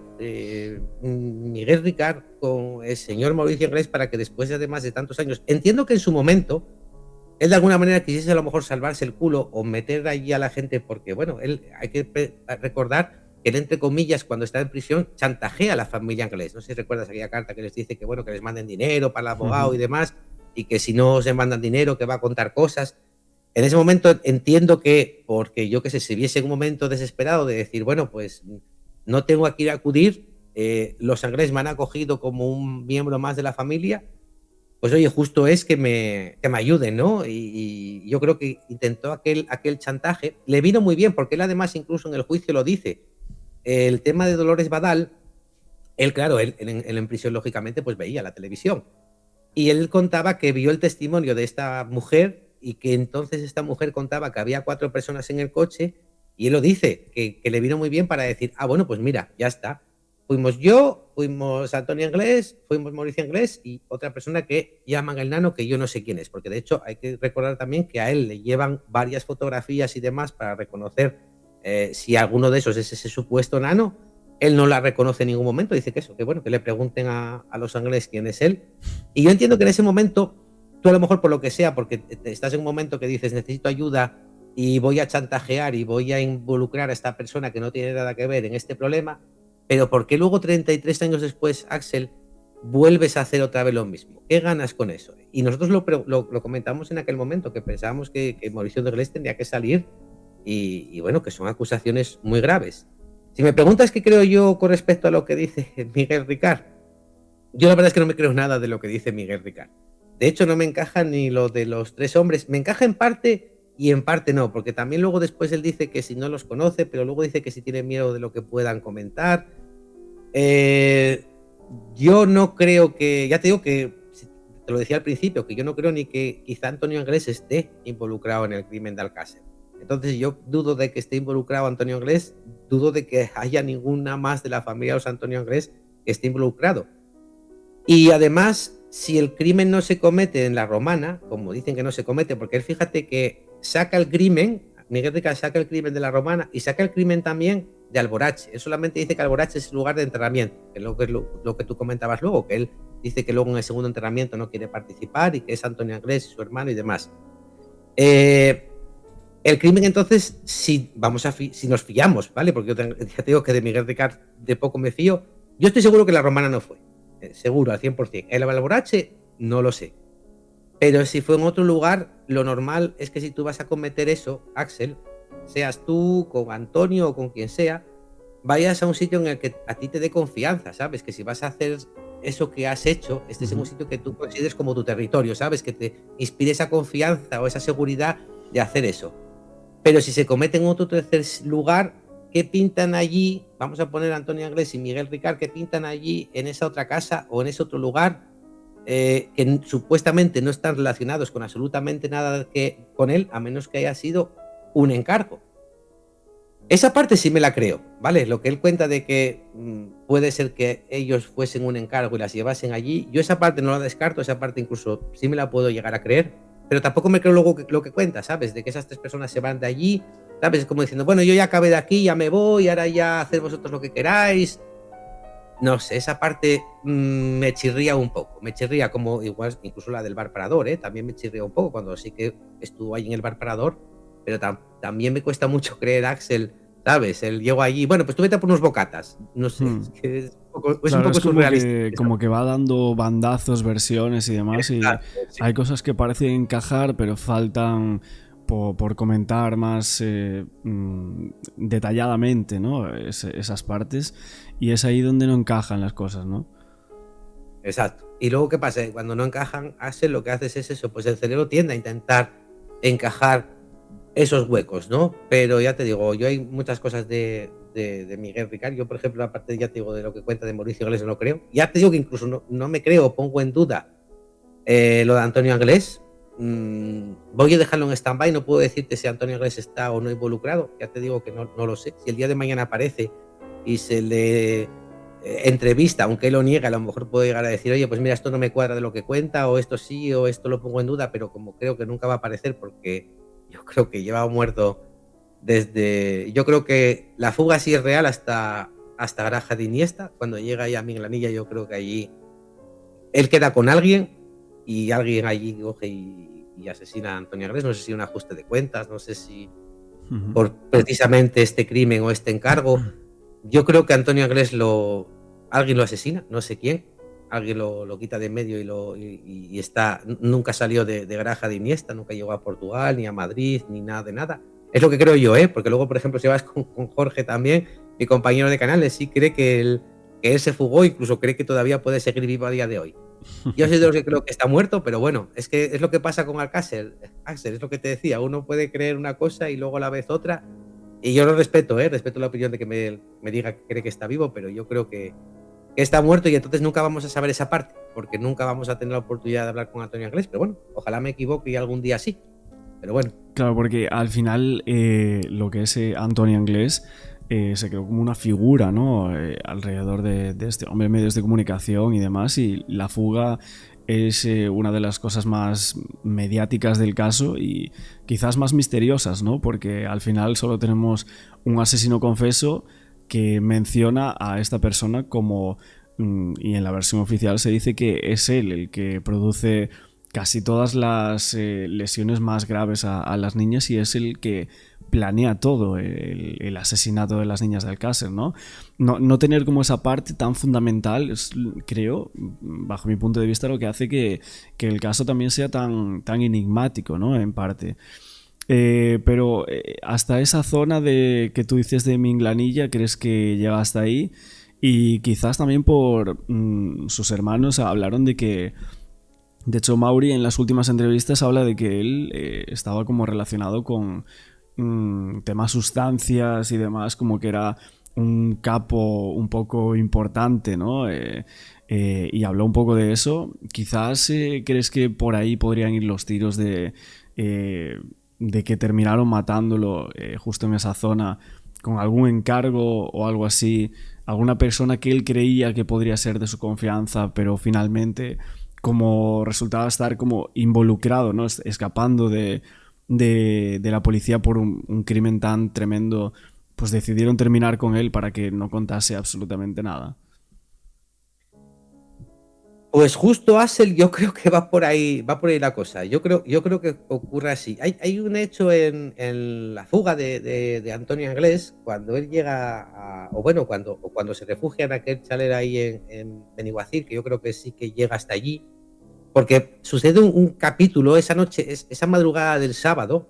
Miguel Ricard con el señor Mauricio Anglés para que después de más de tantos años, entiendo que en su momento él de alguna manera quisiese a lo mejor salvarse el culo o meter allí a la gente, porque bueno, él hay que recordar que él, entre comillas, cuando está en prisión, chantajea a la familia Anglés. No sé si recuerdas aquella carta que les dice que bueno, que les manden dinero para el abogado y demás, y que si no se mandan dinero que va a contar cosas. En ese momento entiendo que, porque yo que sé, si viese un momento desesperado de decir, bueno, pues no tengo a quién acudir, los Anglés me han acogido como un miembro más de la familia, pues oye, justo es que me ayuden, ¿no? Y yo creo que intentó aquel chantaje, le vino muy bien, porque él además incluso en el juicio lo dice. El tema de Dolores Badal, él claro, él en prisión lógicamente pues veía la televisión, y él contaba que vio el testimonio de esta mujer y que entonces esta mujer contaba que había 4 personas en el coche, y él lo dice, que le vino muy bien para decir, bueno, pues mira, ya está. Fuimos yo, fuimos Antonio Anglés, fuimos Mauricio Anglés y otra persona que llaman el nano, que yo no sé quién es, porque de hecho hay que recordar también que a él le llevan varias fotografías y demás para reconocer si alguno de esos es ese supuesto nano. Él no la reconoce en ningún momento, dice que eso, que bueno, que le pregunten a los Anglés quién es él. Y yo entiendo que en ese momento, tú a lo mejor por lo que sea, porque estás en un momento que dices necesito ayuda y voy a chantajear y voy a involucrar a esta persona que no tiene nada que ver en este problema, pero ¿por qué luego 33 años después, Axel, vuelves a hacer otra vez lo mismo? ¿Qué ganas con eso? Y nosotros lo comentamos en aquel momento, que pensábamos que Mauricio Anglés tendría que salir y bueno, que son acusaciones muy graves. Si me preguntas qué creo yo con respecto a lo que dice Miguel Ricard, yo la verdad es que no me creo nada de lo que dice Miguel Ricard. De hecho, no me encaja ni lo de los 3 hombres. Me encaja en parte y en parte no, porque también luego después él dice que si no los conoce, pero luego dice que si tiene miedo de lo que puedan comentar. Yo no creo que, ya te digo que, te lo decía al principio, que yo no creo ni que quizá Antonio Anglés esté involucrado en el crimen de Alcácer. Entonces yo dudo de que esté involucrado Antonio Anglés, dudo de que haya ninguna más de la familia de los Antonio Anglés que esté involucrado. Y además, si el crimen no se comete en la Romana, como dicen que no se comete, porque él, fíjate que saca el crimen, Miguel Ricard saca el crimen de la Romana y saca el crimen también de Alborache. Él solamente dice que Alborache es el lugar de enterramiento, que es lo que tú comentabas luego, que él dice que luego en el segundo enterramiento no quiere participar y que es Antonio Anglés y su hermano y demás. El crimen, entonces, si nos fiamos, ¿vale? Porque yo ya te digo que de Miguel Ricard de poco me fío. Yo estoy seguro que la Romana no fue. Seguro, al 100%. El Alborache, no lo sé. Pero si fue en otro lugar, lo normal es que si tú vas a cometer eso, Axel, seas tú, con Antonio o con quien sea, vayas a un sitio en el que a ti te dé confianza, ¿sabes? Que si vas a hacer eso que has hecho, estés en un sitio que tú consideres como tu territorio, ¿sabes? Que te inspire esa confianza o esa seguridad de hacer eso. Pero si se comete en otro tercer lugar, ¿qué pintan allí? Vamos a poner a Antonio Anglés y Miguel Ricard, ¿qué pintan allí en esa otra casa o en ese otro lugar? que supuestamente no están relacionados con absolutamente nada con él, a menos que haya sido un encargo. Esa parte sí me la creo, ¿vale? Lo que él cuenta de que puede ser que ellos fuesen un encargo y las llevasen allí, yo esa parte no la descarto, esa parte incluso sí me la puedo llegar a creer, pero tampoco me creo luego lo que cuenta, ¿sabes? De que esas 3 personas se van de allí, ¿sabes? Como diciendo, bueno, yo ya acabé de aquí, ya me voy, ahora ya haced vosotros lo que queráis. No sé, esa parte me chirría un poco, me chirría como igual, incluso la del Bar Parador, también me chirría un poco cuando sí que estuvo ahí en el Bar Parador, pero también me cuesta mucho creer, Axel, ¿sabes? Él llegó allí, bueno, pues tú vete a por unos bocatas, no sé, es que es un Claro, poco es como surrealista. como que va dando bandazos, versiones y demás, y Exacto, sí. hay cosas que parecen encajar, pero faltan por comentar más detalladamente, ¿no? Esas partes, y es ahí donde no encajan las cosas, ¿no? Exacto. Y luego, ¿qué pasa? Cuando no encajan, Axel, lo que haces es eso, pues el cerebro tiende a intentar encajar esos huecos, ¿no? Pero ya te digo, yo hay muchas cosas de Miguel Ricard. Yo, por ejemplo, aparte, ya te digo, de lo que cuenta de Mauricio Inglés, no lo creo. Ya te digo que incluso no me creo, pongo en duda lo de Antonio Anglés. Voy a dejarlo en stand-by, no puedo decirte si Antonio Anglés está o no involucrado. Ya te digo que no lo sé. Si el día de mañana aparece y se le entrevista, aunque él lo niega, a lo mejor puedo llegar a decir, oye, pues mira, esto no me cuadra de lo que cuenta, o esto sí, o esto lo pongo en duda, pero como creo que nunca va a aparecer porque yo creo que lleva muerto yo creo que la fuga sí es real hasta Granja de Iniesta. Cuando llega ahí a Minglanilla, yo creo que allí él queda con alguien y alguien allí coge y asesina a Antonio Anglés. No sé si un ajuste de cuentas, no sé si por precisamente este crimen o este encargo. Yo creo que Antonio Anglés alguien lo asesina, no sé quién. Alguien lo quita de en medio y nunca salió de Granja de Iniesta, nunca llegó a Portugal, ni a Madrid, ni nada de nada. Es lo que creo yo, porque luego, por ejemplo, si vas con Jorge también, mi compañero de canales, sí cree que él se fugó, incluso cree que todavía puede seguir vivo a día de hoy. Yo soy de los que creo que está muerto, pero bueno, es que es lo que pasa con Alcácer, Axel, es lo que te decía, uno puede creer una cosa y luego a la vez otra, y yo lo respeto, respeto la opinión de que me diga que cree que está vivo, pero yo creo que está muerto y entonces nunca vamos a saber esa parte, porque nunca vamos a tener la oportunidad de hablar con Antonio Anglés, pero bueno, ojalá me equivoque y algún día sí, pero bueno. Claro, porque al final lo que es Antonio Anglés se quedó como una figura, ¿no? Alrededor de este hombre, medios de comunicación y demás, y la fuga es una de las cosas más mediáticas del caso y quizás más misteriosas, ¿no? Porque al final solo tenemos un asesino confeso que menciona a esta persona como, y en la versión oficial se dice que es él el que produce casi todas las lesiones más graves a las niñas y es el que planea todo el asesinato de las niñas de Alcácer, ¿no? No tener como esa parte tan fundamental es, creo, bajo mi punto de vista, lo que hace que el caso también sea tan enigmático, ¿no? En parte. Pero hasta esa zona que tú dices de Minglanilla, ¿crees que llega hasta ahí? Y quizás también por sus hermanos hablaron de que, de hecho, Mauri en las últimas entrevistas habla de que él estaba como relacionado con temas sustancias y demás, como que era un capo un poco importante, ¿no? Y habló un poco de eso. Quizás crees que por ahí podrían ir los tiros de que terminaron matándolo justo en esa zona con algún encargo o algo así, alguna persona que él creía que podría ser de su confianza, pero finalmente como resultaba estar como involucrado, ¿no? Escapando de la policía por un crimen tan tremendo, pues decidieron terminar con él para que no contase absolutamente nada. Pues justo, Axel, yo creo que va por ahí la cosa. Yo creo que ocurre así. Hay un hecho en la fuga de Antonio Anglés, cuando él llega cuando se refugia en aquel chalet ahí en Beniguacil, que yo creo que sí que llega hasta allí, porque sucede un capítulo esa noche, esa madrugada del sábado,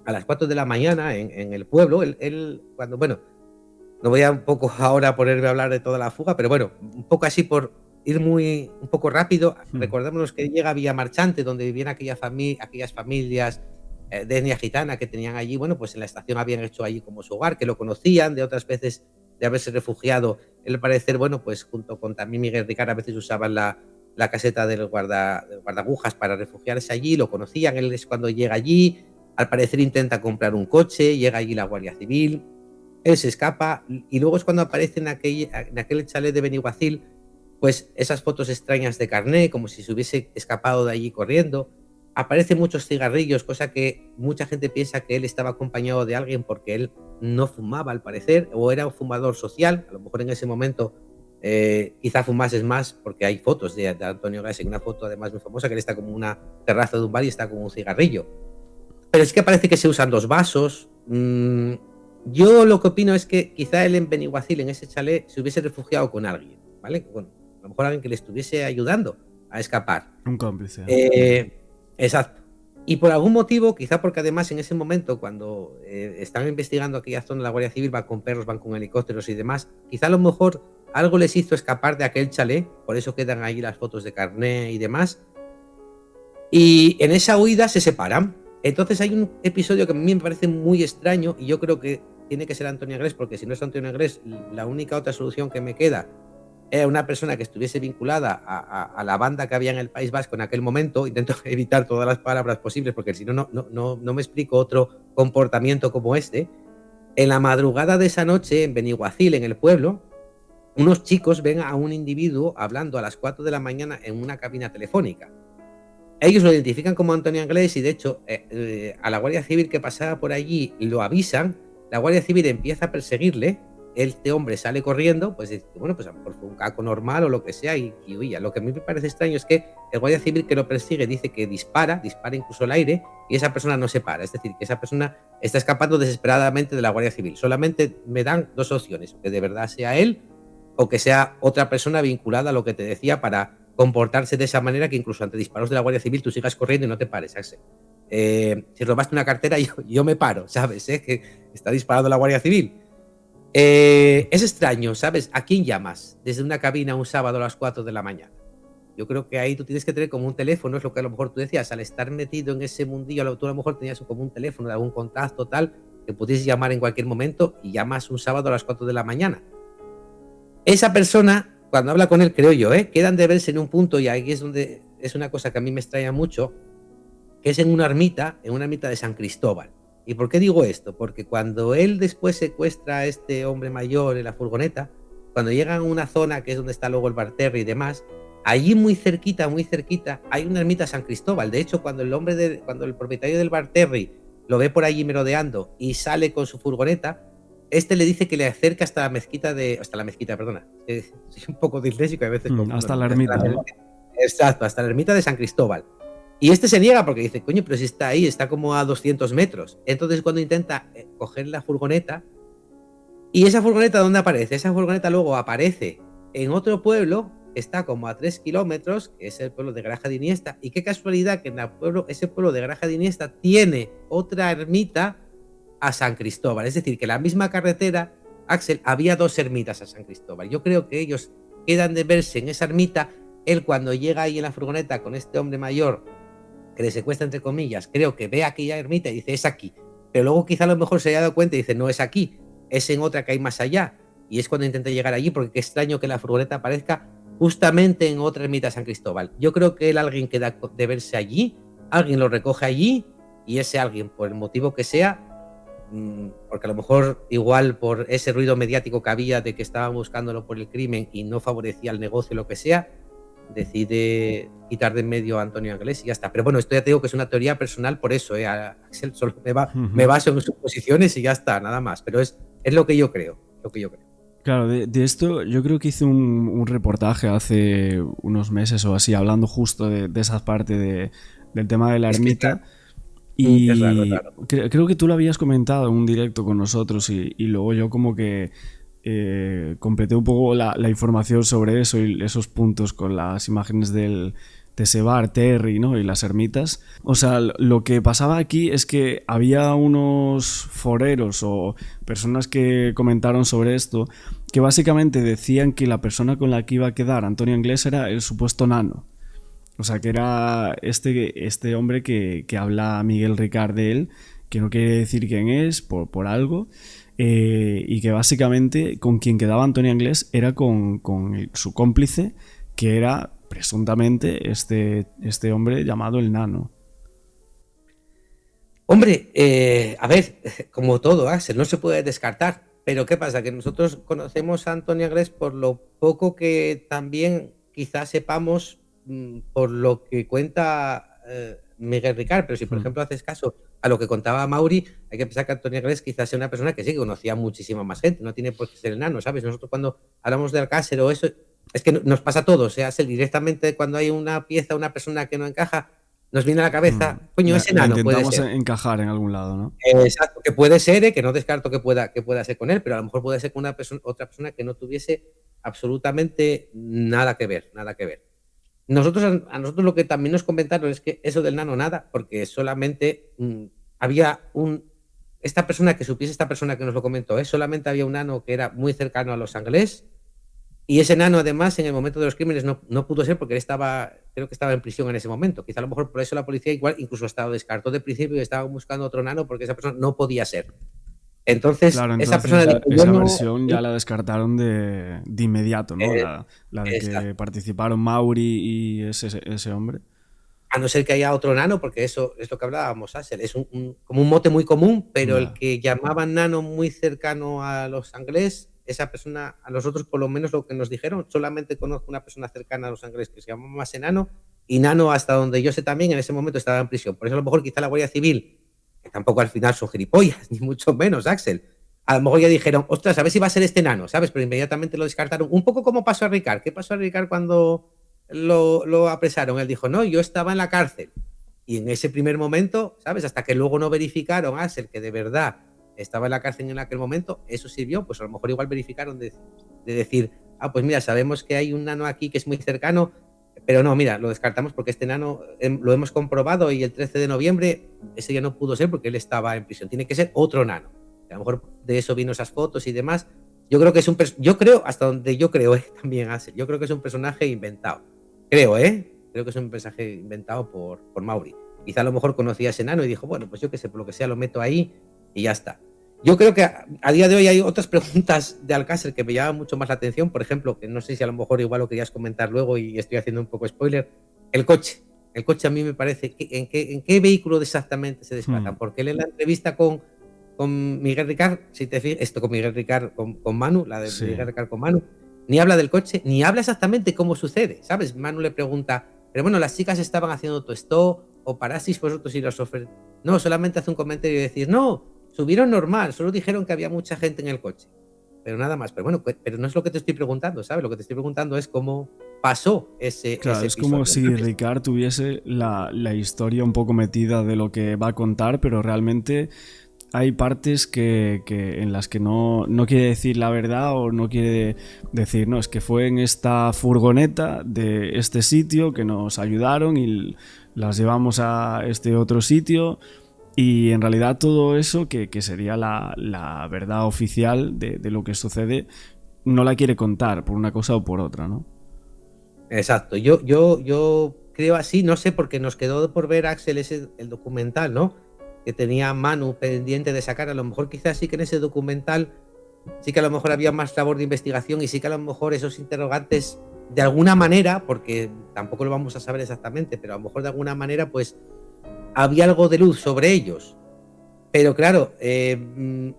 a las 4 de la mañana en el pueblo. Él cuando, no voy a un poco ahora a ponerme a hablar de toda la fuga, pero bueno, un poco así por ir un poco rápido. Recordémonos que llega a Villa Marchante, donde vivían aquellas familias de etnia gitana que tenían allí, pues en la estación habían hecho allí como su hogar, que lo conocían de otras veces de haberse refugiado. Él, al parecer, pues junto con también Miguel Ricard, a veces usaban la caseta del guardagujas para refugiarse allí, lo conocían, él es cuando llega allí, al parecer intenta comprar un coche, llega allí la Guardia Civil, él se escapa y luego es cuando aparece en aquel chalet de Beniguacil, pues esas fotos extrañas de carné, como si se hubiese escapado de allí corriendo. Aparecen muchos cigarrillos, cosa que mucha gente piensa que él estaba acompañado de alguien porque él no fumaba al parecer, o era un fumador social, a lo mejor en ese momento quizá fumases más, porque hay fotos de Antonio Anglés, en una foto además muy famosa, que él está como en una terraza de un bar y está con un cigarrillo. Pero es que parece que se usan 2 vasos. Yo lo que opino es que quizá él en Beniguacil, en ese chalet, se hubiese refugiado con alguien, ¿vale? A lo mejor alguien que le estuviese ayudando a escapar. Un cómplice. Exacto. Y por algún motivo, quizá porque además en ese momento, cuando están investigando aquella zona, la Guardia Civil va con perros, van con helicópteros y demás, quizá a lo mejor algo les hizo escapar de aquel chalet, por eso quedan ahí las fotos de carné y demás. Y en esa huida se separan. Entonces hay un episodio que a mí me parece muy extraño y yo creo que tiene que ser Antonio Anglés, porque si no es Antonio Anglés, la única otra solución que me queda era una persona que estuviese vinculada a la banda que había en el País Vasco en aquel momento. Intento evitar todas las palabras posibles porque si no, no me explico otro comportamiento como este. En la madrugada de esa noche, en Beniguacil, en el pueblo, unos chicos ven a un individuo hablando a las 4 de la mañana en una cabina telefónica. Ellos lo identifican como Antonio Anglés y de hecho a la Guardia Civil que pasaba por allí lo avisan. La Guardia Civil empieza a perseguirle. Este hombre sale corriendo, pues bueno, pues a lo mejor fue un caco normal o lo que sea y huía. Lo que a mí me parece extraño es que el Guardia Civil que lo persigue dice que dispara incluso al aire y esa persona no se para. Es decir, que esa persona está escapando desesperadamente de la Guardia Civil. Solamente me dan 2 opciones, que de verdad sea él o que sea otra persona vinculada a lo que te decía para comportarse de esa manera que incluso ante disparos de la Guardia Civil tú sigas corriendo y no te pares, Axel. Si robaste una cartera yo me paro, ¿sabes? Que está disparando la Guardia Civil. Es extraño, ¿sabes? ¿A quién llamas desde una cabina un sábado a las 4 de la mañana? Yo creo que ahí tú tienes que tener como un teléfono, es lo que a lo mejor tú decías, al estar metido en ese mundillo, tú a lo mejor tenías como un teléfono de algún contacto tal, que pudieses llamar en cualquier momento y llamas un sábado a las 4 de la mañana. Esa persona, cuando habla con él, creo yo, quedan de verse en un punto y ahí es donde es una cosa que a mí me extraña mucho, que es en una ermita de San Cristóbal. ¿Y por qué digo esto? Porque cuando él después secuestra a este hombre mayor en la furgoneta, cuando llegan a una zona que es donde está luego el Barterri y demás, allí muy cerquita, hay una ermita San Cristóbal. De hecho, cuando el propietario del Barterri lo ve por allí merodeando y sale con su furgoneta, le dice que le acerca hasta la mezquita, perdona. Soy un poco disléxico a veces. Hasta la ermita. Exacto, hasta la ermita de San Cristóbal. Y se niega porque dice, coño, pero si está ahí, está como a 200 metros. Entonces cuando intenta coger la furgoneta, ¿y esa furgoneta dónde aparece? Esa furgoneta luego aparece en otro pueblo, está como a 3 kilómetros, que es el pueblo de Granja de Iniesta. Y qué casualidad que ese pueblo de Granja de Iniesta tiene otra ermita a San Cristóbal. Es decir, que la misma carretera, Axel, había 2 ermitas a San Cristóbal. Yo creo que ellos quedan de verse en esa ermita. Él cuando llega ahí en la furgoneta con este hombre mayor que le secuestra entre comillas, creo que ve aquella ermita y dice es aquí, pero luego quizá a lo mejor se haya dado cuenta y dice no es aquí, es en otra que hay más allá, y es cuando intenta llegar allí porque qué extraño que la furgoneta aparezca justamente en otra ermita de San Cristóbal. Yo creo que alguien queda de verse allí, alguien lo recoge allí y ese alguien, por el motivo que sea, porque a lo mejor igual por ese ruido mediático que había de que estaban buscándolo por el crimen y no favorecía el negocio, lo que sea, decide quitar de en medio a Antonio Anglés y ya está. Pero bueno, esto ya te digo que es una teoría personal, por eso, Axel, solo me baso en suposiciones y ya está, nada más. Pero es lo que yo creo, Claro, de esto yo creo que hice un reportaje hace unos meses o así, hablando justo de esa parte del tema de la ermita. Y claro. Creo que tú lo habías comentado en un directo con nosotros y luego yo como que completé un poco la información sobre eso y esos puntos con las imágenes de ese bar, Terry, ¿no? Y las ermitas. O sea, lo que pasaba aquí es que había unos foreros o personas que comentaron sobre esto que básicamente decían que la persona con la que iba a quedar Antonio Anglés era el supuesto nano. O sea, que era este hombre que habla Miguel Ricard de él, que no quiere decir quién es por algo. Y que básicamente con quien quedaba Antonio Anglés era con su cómplice, que era presuntamente este hombre llamado el Nano. Hombre, a ver, como todo, Axel, no se puede descartar. Pero ¿qué pasa? Que nosotros conocemos a Antonio Anglés por lo poco que también quizás sepamos por lo que cuenta Miguel Ricard. Pero si, por ejemplo, haces caso a lo que contaba Mauri, hay que pensar que Antonio Anglés quizás sea una persona que sí que conocía muchísima más gente. No tiene por qué ser el Nano, ¿sabes? Nosotros cuando hablamos de Alcácer o eso, es que nos pasa a todos. O sea, directamente cuando hay una pieza, una persona que no encaja, nos viene a la cabeza, coño, ese Nano puede ser. Intentamos encajar en algún lado, ¿no? Exacto, que puede ser, que no descarto que pueda ser con él, pero a lo mejor puede ser con otra persona que no tuviese absolutamente nada que ver, nada que ver. A nosotros lo que también nos comentaron es que eso del Nano nada, porque solamente había esta persona que nos lo comentó, solamente había un Nano que era muy cercano a los Anglés. Y ese Nano, además, en el momento de los crímenes no pudo ser porque él creo que estaba en prisión en ese momento. Quizá a lo mejor por eso la policía incluso descartó de principio y estaba buscando otro Nano porque esa persona no podía ser. Entonces, esa versión ya la descartaron de inmediato, ¿no? La de que participaron Mauri y ese hombre. A no ser que haya otro Nano, porque eso es lo que hablábamos, Axel. Es como un mote muy común, pero el que llamaban Nano muy cercano a los Anglés, esa persona, a nosotros por lo menos lo que nos dijeron, solamente conozco una persona cercana a los Anglés que se llama más Nano, y Nano, hasta donde yo sé también, en ese momento estaba en prisión. Por eso a lo mejor quizá la Guardia Civil, que tampoco al final son gilipollas, ni mucho menos, Axel, a lo mejor ya dijeron, ostras, a ver si va a ser este Nano, ¿sabes? Pero inmediatamente lo descartaron. Un poco como pasó a Ricard. ¿Qué pasó a Ricard cuando lo apresaron? Él dijo, no, yo estaba en la cárcel. Y en ese primer momento, ¿sabes? Hasta que luego no verificaron, Axel, que de verdad estaba en la cárcel en aquel momento, eso sirvió, pues a lo mejor igual verificaron de decir, pues mira, sabemos que hay un Nano aquí que es muy cercano, pero no, mira, lo descartamos porque este Nano lo hemos comprobado y el 13 de noviembre ese ya no pudo ser porque él estaba en prisión, tiene que ser otro Nano. A lo mejor de eso vino esas fotos y demás. Yo creo que hasta donde yo creo, también hace, yo creo que es un personaje inventado. Creo que es un personaje inventado por Mauri. Quizá a lo mejor conocía a ese Nano y dijo, bueno, pues yo qué sé, por lo que sea lo meto ahí y ya está. Yo creo que a día de hoy hay otras preguntas de Alcácer que me llaman mucho más la atención. Por ejemplo, que no sé si a lo mejor igual lo querías comentar luego y estoy haciendo un poco spoiler, el coche. El coche a mí me parece, ¿en qué vehículo exactamente se desplazan? Porque él en la entrevista con Miguel Ricard, si te fijas, con Miguel Ricard, con Manu, la de Miguel Ricard con Manu, ni habla del coche, ni habla exactamente cómo sucede, ¿sabes? Manu le pregunta, pero bueno, las chicas estaban haciendo autostop o parasteis vosotros y los ofrecen. No, solamente hace un comentario y decir, no, subieron normal, solo dijeron que había mucha gente en el coche, pero nada más. Pero bueno, pero no es lo que te estoy preguntando, ¿sabes? Lo que te estoy preguntando es cómo pasó ese Claro, es como si Ricard tuviese la historia un poco metida de lo que va a contar, pero realmente hay partes que en las que no quiere decir la verdad o no quiere decir, no, es que fue en esta furgoneta de este sitio que nos ayudaron y las llevamos a este otro sitio. Y en realidad todo eso, que sería la verdad oficial de lo que sucede, no la quiere contar por una cosa o por otra, ¿no? Exacto. Yo creo así, no sé, porque nos quedó por ver, Axel, el documental, ¿no? Que tenía Manu pendiente de sacar. A lo mejor quizás sí que en ese documental sí que a lo mejor había más labor de investigación y sí que a lo mejor esos interrogantes, de alguna manera, porque tampoco lo vamos a saber exactamente, pero a lo mejor de alguna manera, pues había algo de luz sobre ellos. Pero claro,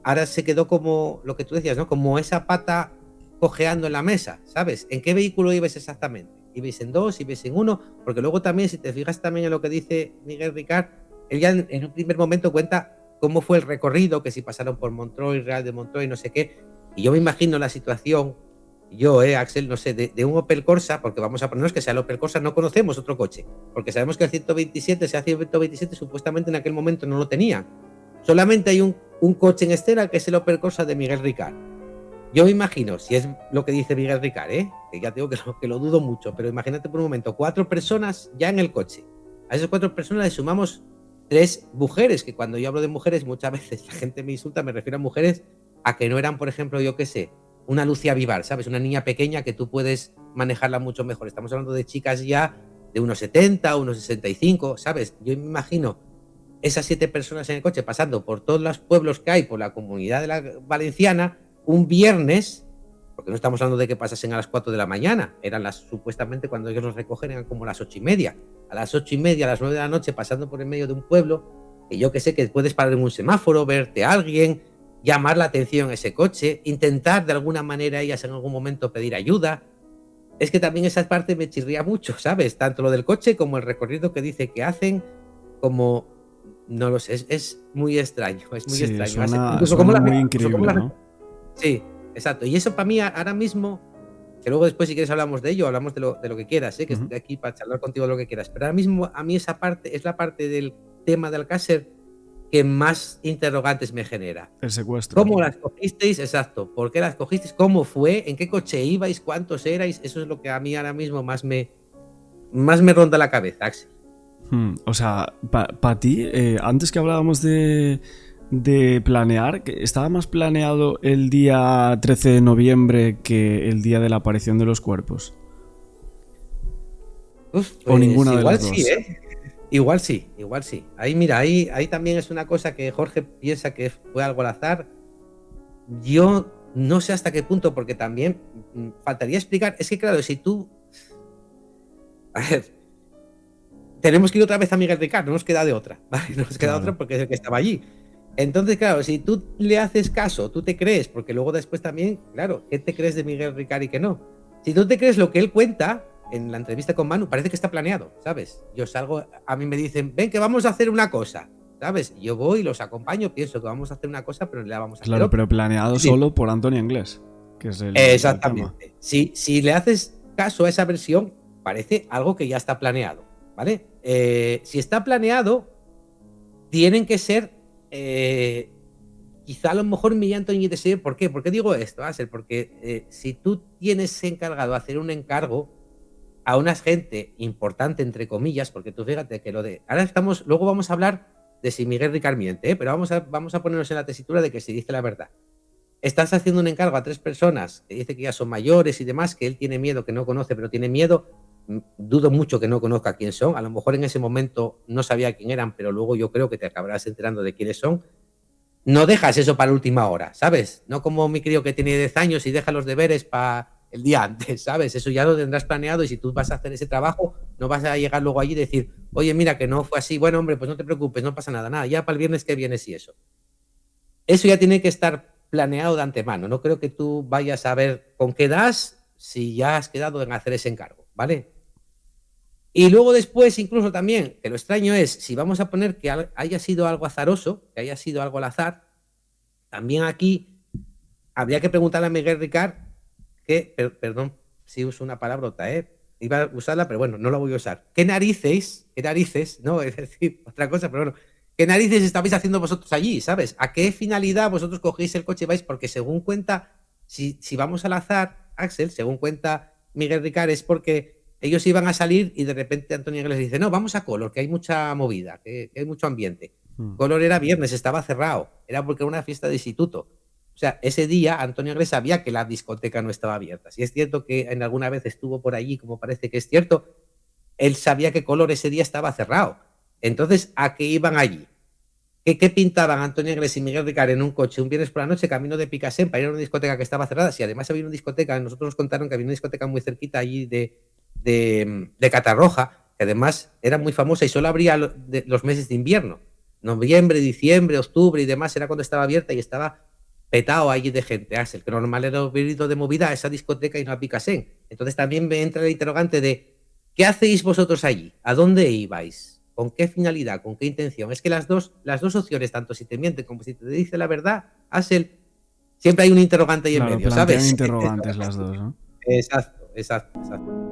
ahora se quedó como lo que tú decías, ¿no? Como esa pata cojeando en la mesa, ¿sabes? ¿En qué vehículo ibas exactamente? ¿Ibais en dos? ¿Ibais en uno? Porque luego también, si te fijas también en lo que dice Miguel Ricard, él ya en un primer momento cuenta cómo fue el recorrido, que si pasaron por Montreuil, Real de Montreuil, no sé qué. Y yo me imagino la situación, Axel, no sé, de un Opel Corsa, porque vamos a ponernos que sea el Opel Corsa, no conocemos otro coche, porque sabemos que el 127, se hace el 127, supuestamente en aquel momento no lo tenía. Solamente hay un coche en escena que es el Opel Corsa de Miguel Ricard. Yo me imagino, si es lo que dice Miguel Ricard, que ya digo que lo dudo mucho, pero imagínate por un momento, 4 personas ya en el coche. A esas 4 personas le sumamos 3 mujeres, que cuando yo hablo de mujeres muchas veces la gente me insulta, me refiero a mujeres a que no eran, por ejemplo, yo qué sé, una Lucía Vivar, ¿sabes? Una niña pequeña que tú puedes manejarla mucho mejor. Estamos hablando de chicas ya de unos 70, unos 65, ¿sabes? Yo me imagino esas 7 personas en el coche pasando por todos los pueblos que hay, por la comunidad de la valenciana, un viernes Porque no estamos hablando de que pasasen a las 4 de la mañana. Eran supuestamente cuando ellos los recogen, eran como las 8:30. A las 8:30, a las 9 de la noche, pasando por el medio de un pueblo, que yo que sé que puedes parar en un semáforo, verte a alguien, llamar la atención a ese coche, intentar de alguna manera ellas en algún momento pedir ayuda. Es que también esa parte me chirría mucho, ¿sabes? Tanto lo del coche como el recorrido que dice que hacen, como... No lo sé, es muy extraño, es muy extraño. Suena como muy increíble, ¿no? Sí, exacto. Y eso para mí ahora mismo, que luego después si quieres hablamos de ello, hablamos de lo que quieras, que estoy aquí para charlar contigo de lo que quieras. Pero ahora mismo a mí esa parte es la parte del tema de Alcácer que más interrogantes me genera. El secuestro. ¿Cómo las cogisteis? Exacto. ¿Por qué las cogisteis? ¿Cómo fue? ¿En qué coche ibais? ¿Cuántos erais? Eso es lo que a mí ahora mismo más me ronda la cabeza, Axel. O sea, para ti, antes que hablábamos de planear, que estaba más planeado el día 13 de noviembre que el día de la aparición de los cuerpos. Pues o ninguna de las dos. Sí, Igual sí. Ahí mira, ahí también es una cosa que Jorge piensa que fue algo al azar. Yo no sé hasta qué punto, porque también faltaría explicar. Es que claro, si tú... A ver, tenemos que ir otra vez a Miguel Ricard, no nos queda de otra, ¿vale? No nos queda otra porque es el que estaba allí. Entonces, claro, si tú le haces caso, tú te crees, porque luego después también, claro, ¿qué te crees de Miguel Ricard y qué no? Si tú te crees lo que él cuenta en la entrevista con Manu, parece que está planeado, ¿sabes? Yo salgo, a mí me dicen, ven que vamos a hacer una cosa, ¿sabes? Yo voy, los acompaño, pienso que vamos a hacer una cosa, pero no la vamos a hacer. Claro, pero planeado solo por Antonio Inglés, que es el... Exactamente. Si le haces caso a esa versión, parece algo que ya está planeado, ¿vale? Si está planeado, tienen que ser quizá a lo mejor Millán y de ¿por qué? ¿Por qué digo esto, Axel? Porque si tú tienes encargado hacer un encargo a una gente importante, entre comillas, porque tú fíjate que lo de... Ahora luego vamos a hablar de si Miguel Ricard miente, pero vamos a ponernos en la tesitura de que se dice la verdad. Estás haciendo un encargo a 3 personas que dice que ya son mayores y demás, que él tiene miedo, que no conoce, pero tiene miedo. Dudo mucho que no conozca quién son. A lo mejor en ese momento no sabía quién eran, pero luego yo creo que te acabarás enterando de quiénes son. No dejas eso para la última hora, ¿sabes? No como mi crío que tiene 10 años y deja los deberes para el día antes, ¿sabes? Eso ya lo tendrás planeado y si tú vas a hacer ese trabajo, no vas a llegar luego allí y decir, oye, mira, que no fue así. Bueno, hombre, pues no te preocupes, no pasa nada, ya para el viernes que viene sí eso. Eso ya tiene que estar planeado de antemano. No creo que tú vayas a ver con qué das si ya has quedado en hacer ese encargo, ¿vale? Y luego después, incluso también, que lo extraño es, si vamos a poner que haya sido algo azaroso, que haya sido algo al azar, también aquí habría que preguntarle a Miguel Ricard, que, perdón si uso una palabrota, iba a usarla, pero bueno, no la voy a usar. ¿Qué narices, no, es decir, otra cosa, pero bueno, qué narices estabais haciendo vosotros allí, ¿sabes? ¿A qué finalidad vosotros cogéis el coche y vais? Porque según cuenta, si vamos al azar, Axel, según cuenta Miguel Ricard, es porque ellos iban a salir y de repente Antonio Inglés dice, no, vamos a Color, que hay mucha movida, que hay mucho ambiente. Color era viernes, estaba cerrado, era porque era una fiesta de instituto. O sea, ese día Antonio Inglés sabía que la discoteca no estaba abierta. Si es cierto que en alguna vez estuvo por allí, como parece que es cierto, él sabía que Color ese día estaba cerrado. Entonces, ¿a qué iban allí? ¿Qué pintaban Antonio Inglés y Miguel Ricard en un coche un viernes por la noche camino de Picassent para ir a una discoteca que estaba cerrada? Si además había una discoteca, nosotros nos contaron que había una discoteca muy cerquita allí de Catarroja, que además era muy famosa y solo abría los meses de invierno. Noviembre, diciembre, octubre y demás era cuando estaba abierta y estaba petado allí de gente, Axel, que lo normal era haber ido de movida a esa discoteca y no a Picassent. Entonces también me entra el interrogante de ¿qué hacéis vosotros allí? ¿A dónde ibais? ¿Con qué finalidad? ¿Con qué intención? Es que las dos opciones, tanto si te miente como si te dice la verdad, Axel, siempre hay un interrogante ahí en medio, ¿sabes? Interrogantes las dos, ¿no? Exacto.